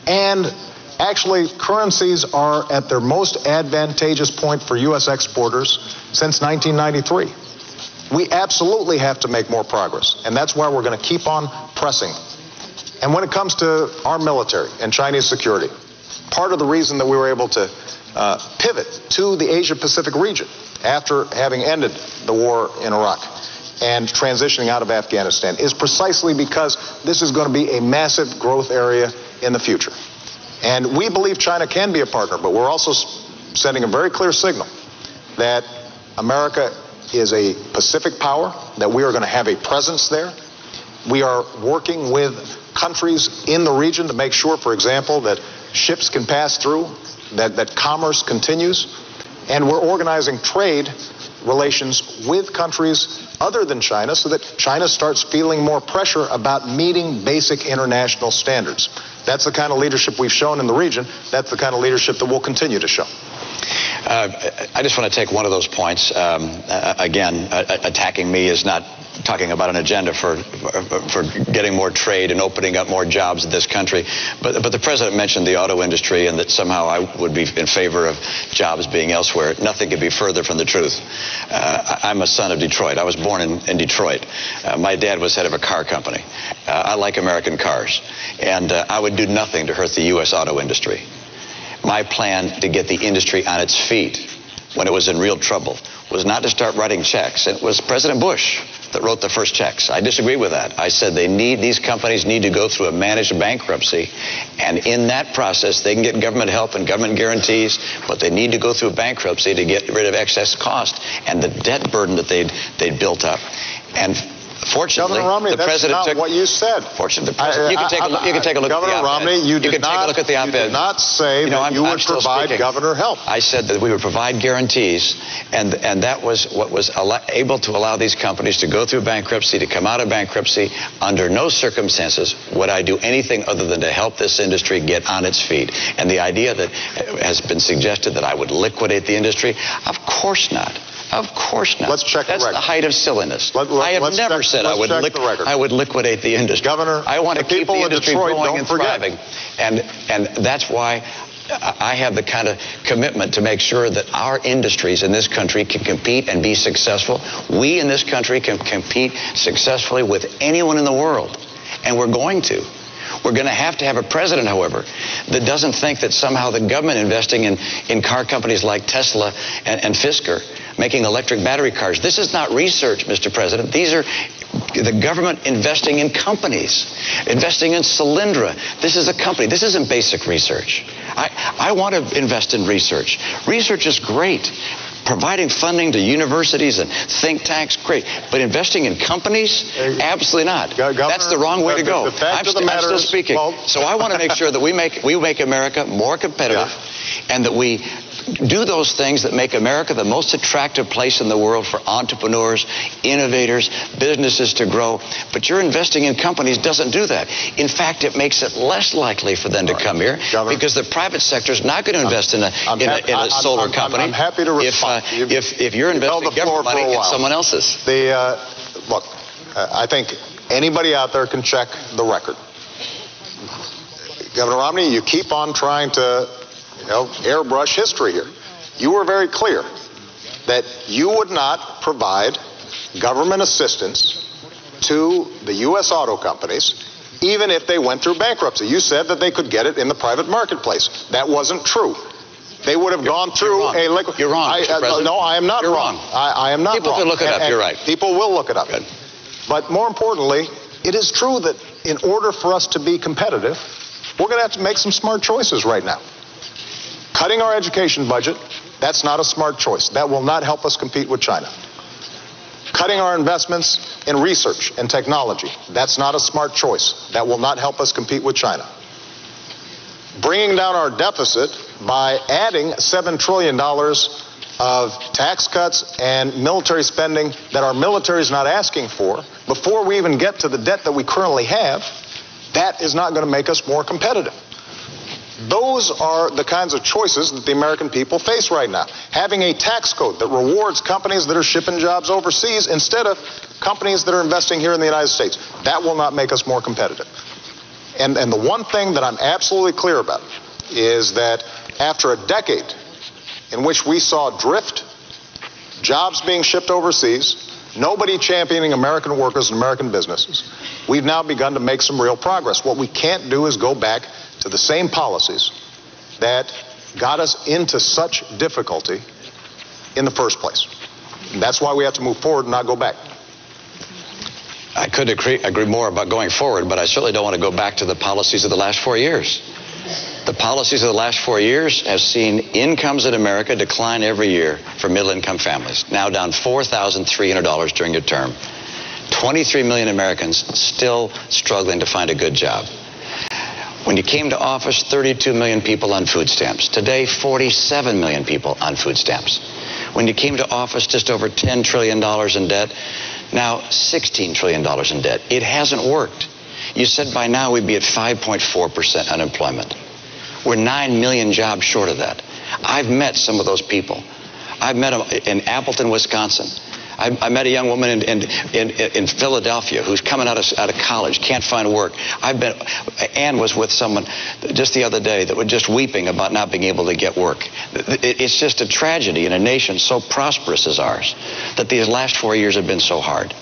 and actually currencies are at their most advantageous point for U.S. exporters since 1993. We absolutely have to make more progress, and that's why we're going to keep on pressing. And when it comes to our military and Chinese security, part of the reason that we were able to pivot to the Asia-Pacific region after having ended the war in Iraq and transitioning out of Afghanistan is precisely because this is going to be a massive growth area in the future. And we believe China can be a partner, but we're also sending a very clear signal that America is a Pacific power, that we are going to have a presence there. We are working with countries in the region to make sure, for example, that ships can pass through, that commerce continues, and we're organizing trade relations with countries other than China so that China starts feeling more pressure about meeting basic international standards. That's the kind of leadership we've shown in the region. That's the kind of leadership that we'll continue to show. I just want to take one of those points. Again, attacking me is not talking about an agenda for getting more trade and opening up more jobs in this country. But the president mentioned the auto industry and that somehow I would be in favor of jobs being elsewhere. Nothing could be further from the truth. I'm a son of Detroit. I was born in Detroit. My dad was head of a car company. I like American cars. And I would do nothing to hurt the U.S. auto industry. My plan to get the industry on its feet when it was in real trouble was not to start writing checks. It was President Bush that wrote the first checks. I disagree with that. I said these companies need to go through a managed bankruptcy, and in that process they can get government help and government guarantees, but they need to go through bankruptcy to get rid of excess cost and the debt burden that they'd built up. And fortunately, Governor Romney, the president that's not took what you said. Fortunately, the president, you can take a look Governor at the op-ed. Romney, you can take a look at the op-ed. You did not say that you would provide governor help. I said that we would provide guarantees, and that was what was able to allow these companies to go through bankruptcy, to come out of bankruptcy. Under no circumstances would I do anything other than to help this industry get on its feet. And the idea that has been suggested that I would liquidate the industry, of course not. Of course not. Let's check the record. That's the height of silliness. I have never said I would liquidate the industry. Governor, I want to keep the industry going and forget. thriving. And that's why I have the kind of commitment to make sure that our industries in this country can compete and be successful. We in this country can compete successfully with anyone in the world. And we're going to. We're going to have a president, however, that doesn't think that somehow the government investing in car companies like Tesla and Fisker, making electric battery cars. This is not research, Mr. President. These are the government investing in companies, investing in Solyndra. This is a company. This isn't basic research. I want to invest in research. Research is great. Providing funding to universities and think tanks, great. But investing in companies? Absolutely not. That's the wrong way to go. I'm still speaking. So I want to make sure that we make America more competitive, and that we do those things that make America the most attractive place in the world for entrepreneurs, innovators, businesses to grow. But your investing in companies doesn't do that. In fact, it makes it less likely for them to come here, because the private sector is not going to invest in a solar company. I'm happy to respond. If you're investing government money, it's someone else's. Look, I think anybody out there can check the record. Governor Romney, you keep on trying to airbrush history here. You were very clear that you would not provide government assistance to the U.S. auto companies even if they went through bankruptcy. You said that they could get it in the private marketplace. That wasn't true. They would have gone through a liquid... You're wrong, Mr. President. No, I am not wrong. I am not wrong. People can look it up. You're right. People will look it up. Good. But more importantly, it is true that in order for us to be competitive, we're going to have to make some smart choices right now. Cutting our education budget, that's not a smart choice. That will not help us compete with China. Cutting our investments in research and technology, that's not a smart choice. That will not help us compete with China. Bringing down our deficit by adding $7 trillion of tax cuts and military spending that our military is not asking for, before we even get to the debt that we currently have, that is not going to make us more competitive. Those are the kinds of choices that the American people face right now. Having a tax code that rewards companies that are shipping jobs overseas instead of companies that are investing here in the United States, that will not make us more competitive. And the one thing that I'm absolutely clear about is that after a decade in which we saw drift, jobs being shipped overseas, nobody championing American workers and American businesses, we've now begun to make some real progress. What we can't do is go back to the same policies that got us into such difficulty in the first place. And that's why we have to move forward and not go back. I could agree more about going forward, but I certainly don't want to go back to the policies of the last 4 years. The policies of the last 4 years have seen incomes in America decline every year for middle-income families, now down $4,300 during your term. 23 million Americans still struggling to find a good job. When you came to office, 32 million people on food stamps. Today, 47 million people on food stamps. When you came to office, just over $10 trillion in debt. Now, $16 trillion in debt. It hasn't worked. You said by now we'd be at 5.4% unemployment. We're 9 million jobs short of that. I've met some of those people. I've met them in Appleton, Wisconsin. I met a young woman in Philadelphia who's coming out of college, can't find work. Ann was with someone just the other day that was just weeping about not being able to get work. It's just a tragedy in a nation so prosperous as ours that these last 4 years have been so hard.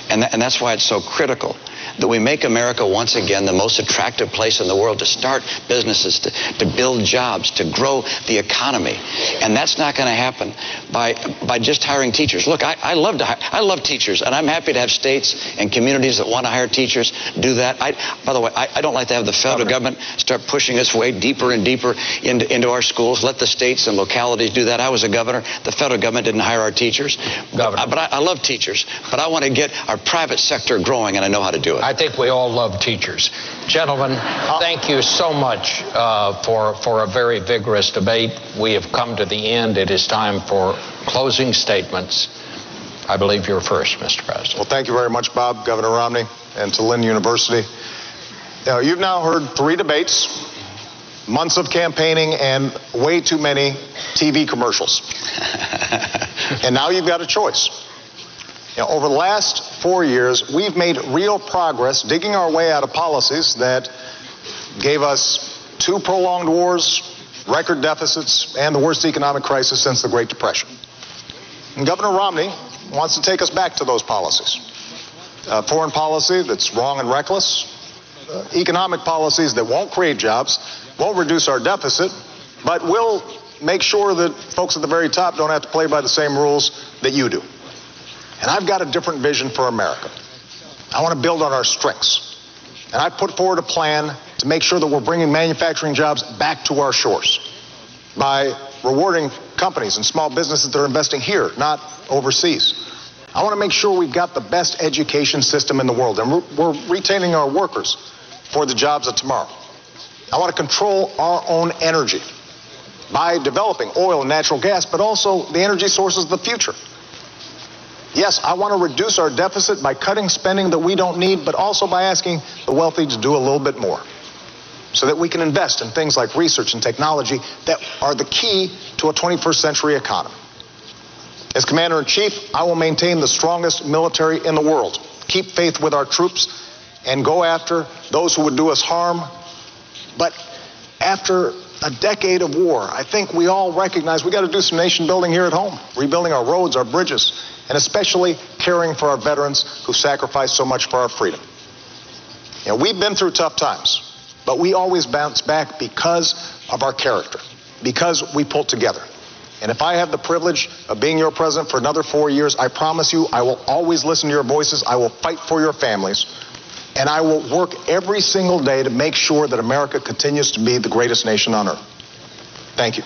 And that's why it's so critical that we make America once again the most attractive place in the world to start businesses, to build jobs, to grow the economy. And that's not going to happen by just hiring teachers. Look, I love teachers, and I'm happy to have states and communities that want to hire teachers do that. By the way, I don't like to have the federal government start pushing us way deeper and deeper into our schools. Let the states and localities do that. I was a governor. The federal government didn't hire our teachers. But I love teachers. But I want to get our private sector growing, and I know how to do it. I think we all love teachers. Gentlemen, thank you so much for a very vigorous debate. We have come to the end. It is time for closing statements. I believe you're first, Mr. President. Well, thank you very much, Bob, Governor Romney, and to Lynn University. You've now heard 3 debates, months of campaigning, and way too many TV commercials. And now you've got a choice. Over the last 4 years, we've made real progress digging our way out of policies that gave us 2 prolonged wars, record deficits, and the worst economic crisis since the Great Depression. And Governor Romney wants to take us back to those policies. Foreign policy that's wrong and reckless, economic policies that won't create jobs, won't reduce our deficit, but will make sure that folks at the very top don't have to play by the same rules that you do. And I've got a different vision for America. I want to build on our strengths. And I put forward a plan to make sure that we're bringing manufacturing jobs back to our shores by rewarding companies and small businesses that are investing here, not overseas. I want to make sure we've got the best education system in the world, and we're retaining our workers for the jobs of tomorrow. I want to control our own energy by developing oil and natural gas, but also the energy sources of the future. Yes, I want to reduce our deficit by cutting spending that we don't need, but also by asking the wealthy to do a little bit more so that we can invest in things like research and technology that are the key to a 21st century economy. As Commander-in-Chief, I will maintain the strongest military in the world, keep faith with our troops, and go after those who would do us harm. But after a decade of war, I think we all recognize we got to do some nation building here at home, rebuilding our roads, our bridges, and especially caring for our veterans who sacrificed so much for our freedom. You know, we've been through tough times, but we always bounce back because of our character, because we pull together. And if I have the privilege of being your president for another 4 years, I promise you I will always listen to your voices, I will fight for your families, and I will work every single day to make sure that America continues to be the greatest nation on earth. Thank you.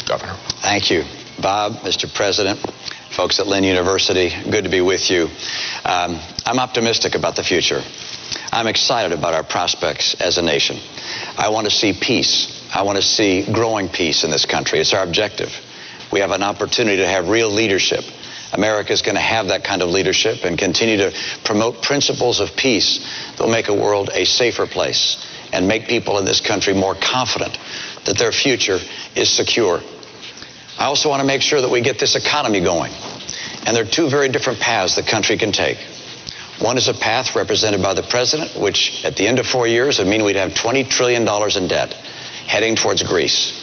Governor. Thank you, Bob, Mr. President, folks at Lynn University. Good to be with you. I'm optimistic about the future. I'm excited about our prospects as a nation. I want to see peace. I want to see growing peace in this country. It's our objective. We have an opportunity to have real leadership. America is going to have that kind of leadership and continue to promote principles of peace that will make a world a safer place and make people in this country more confident that their future is secure. I also want to make sure that we get this economy going. And there are two very different paths the country can take. One is a path represented by the president, which at the end of 4 years would mean we'd have $20 trillion in debt, heading towards Greece.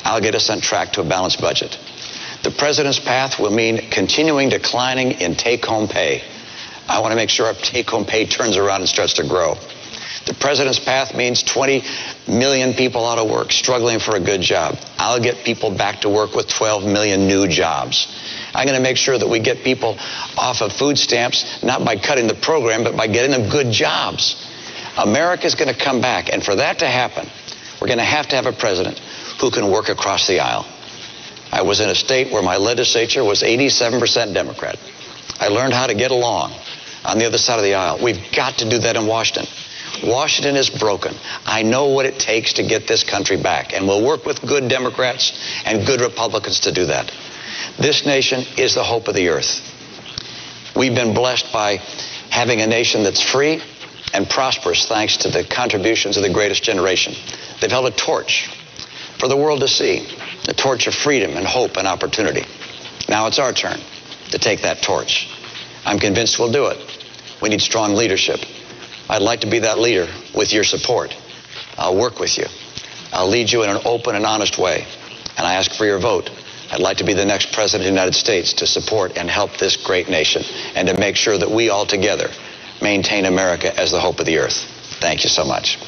I'll get us on track to a balanced budget. The president's path will mean continuing declining in take-home pay. I want to make sure our take-home pay turns around and starts to grow. The president's path means 20 million people out of work, struggling for a good job. I'll get people back to work with 12 million new jobs. I'm going to make sure that we get people off of food stamps, not by cutting the program, but by getting them good jobs. America's going to come back, and for that to happen, we're going to have a president who can work across the aisle. I was in a state where my legislature was 87% Democrat. I learned how to get along on the other side of the aisle. We've got to do that in Washington. Washington is broken. I know what it takes to get this country back, and we'll work with good Democrats and good Republicans to do that. This nation is the hope of the earth. We've been blessed by having a nation that's free and prosperous thanks to the contributions of the greatest generation. They've held a torch for the world to see, the torch of freedom and hope and opportunity. Now it's our turn to take that torch. I'm convinced we'll do it. We need strong leadership. I'd like to be that leader with your support. I'll work with you. I'll lead you in an open and honest way. And I ask for your vote. I'd like to be the next president of the United States to support and help this great nation and to make sure that we all together maintain America as the hope of the earth. Thank you so much.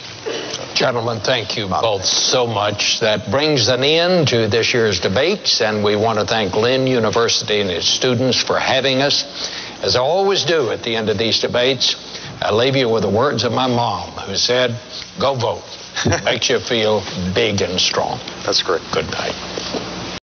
Gentlemen, thank you both so much. That brings an end to this year's debates, and we want to thank Lynn University and its students for having us. As I always do at the end of these debates, I leave you with the words of my mom, who said, "Go vote." Makes you feel big and strong. That's great. Good night.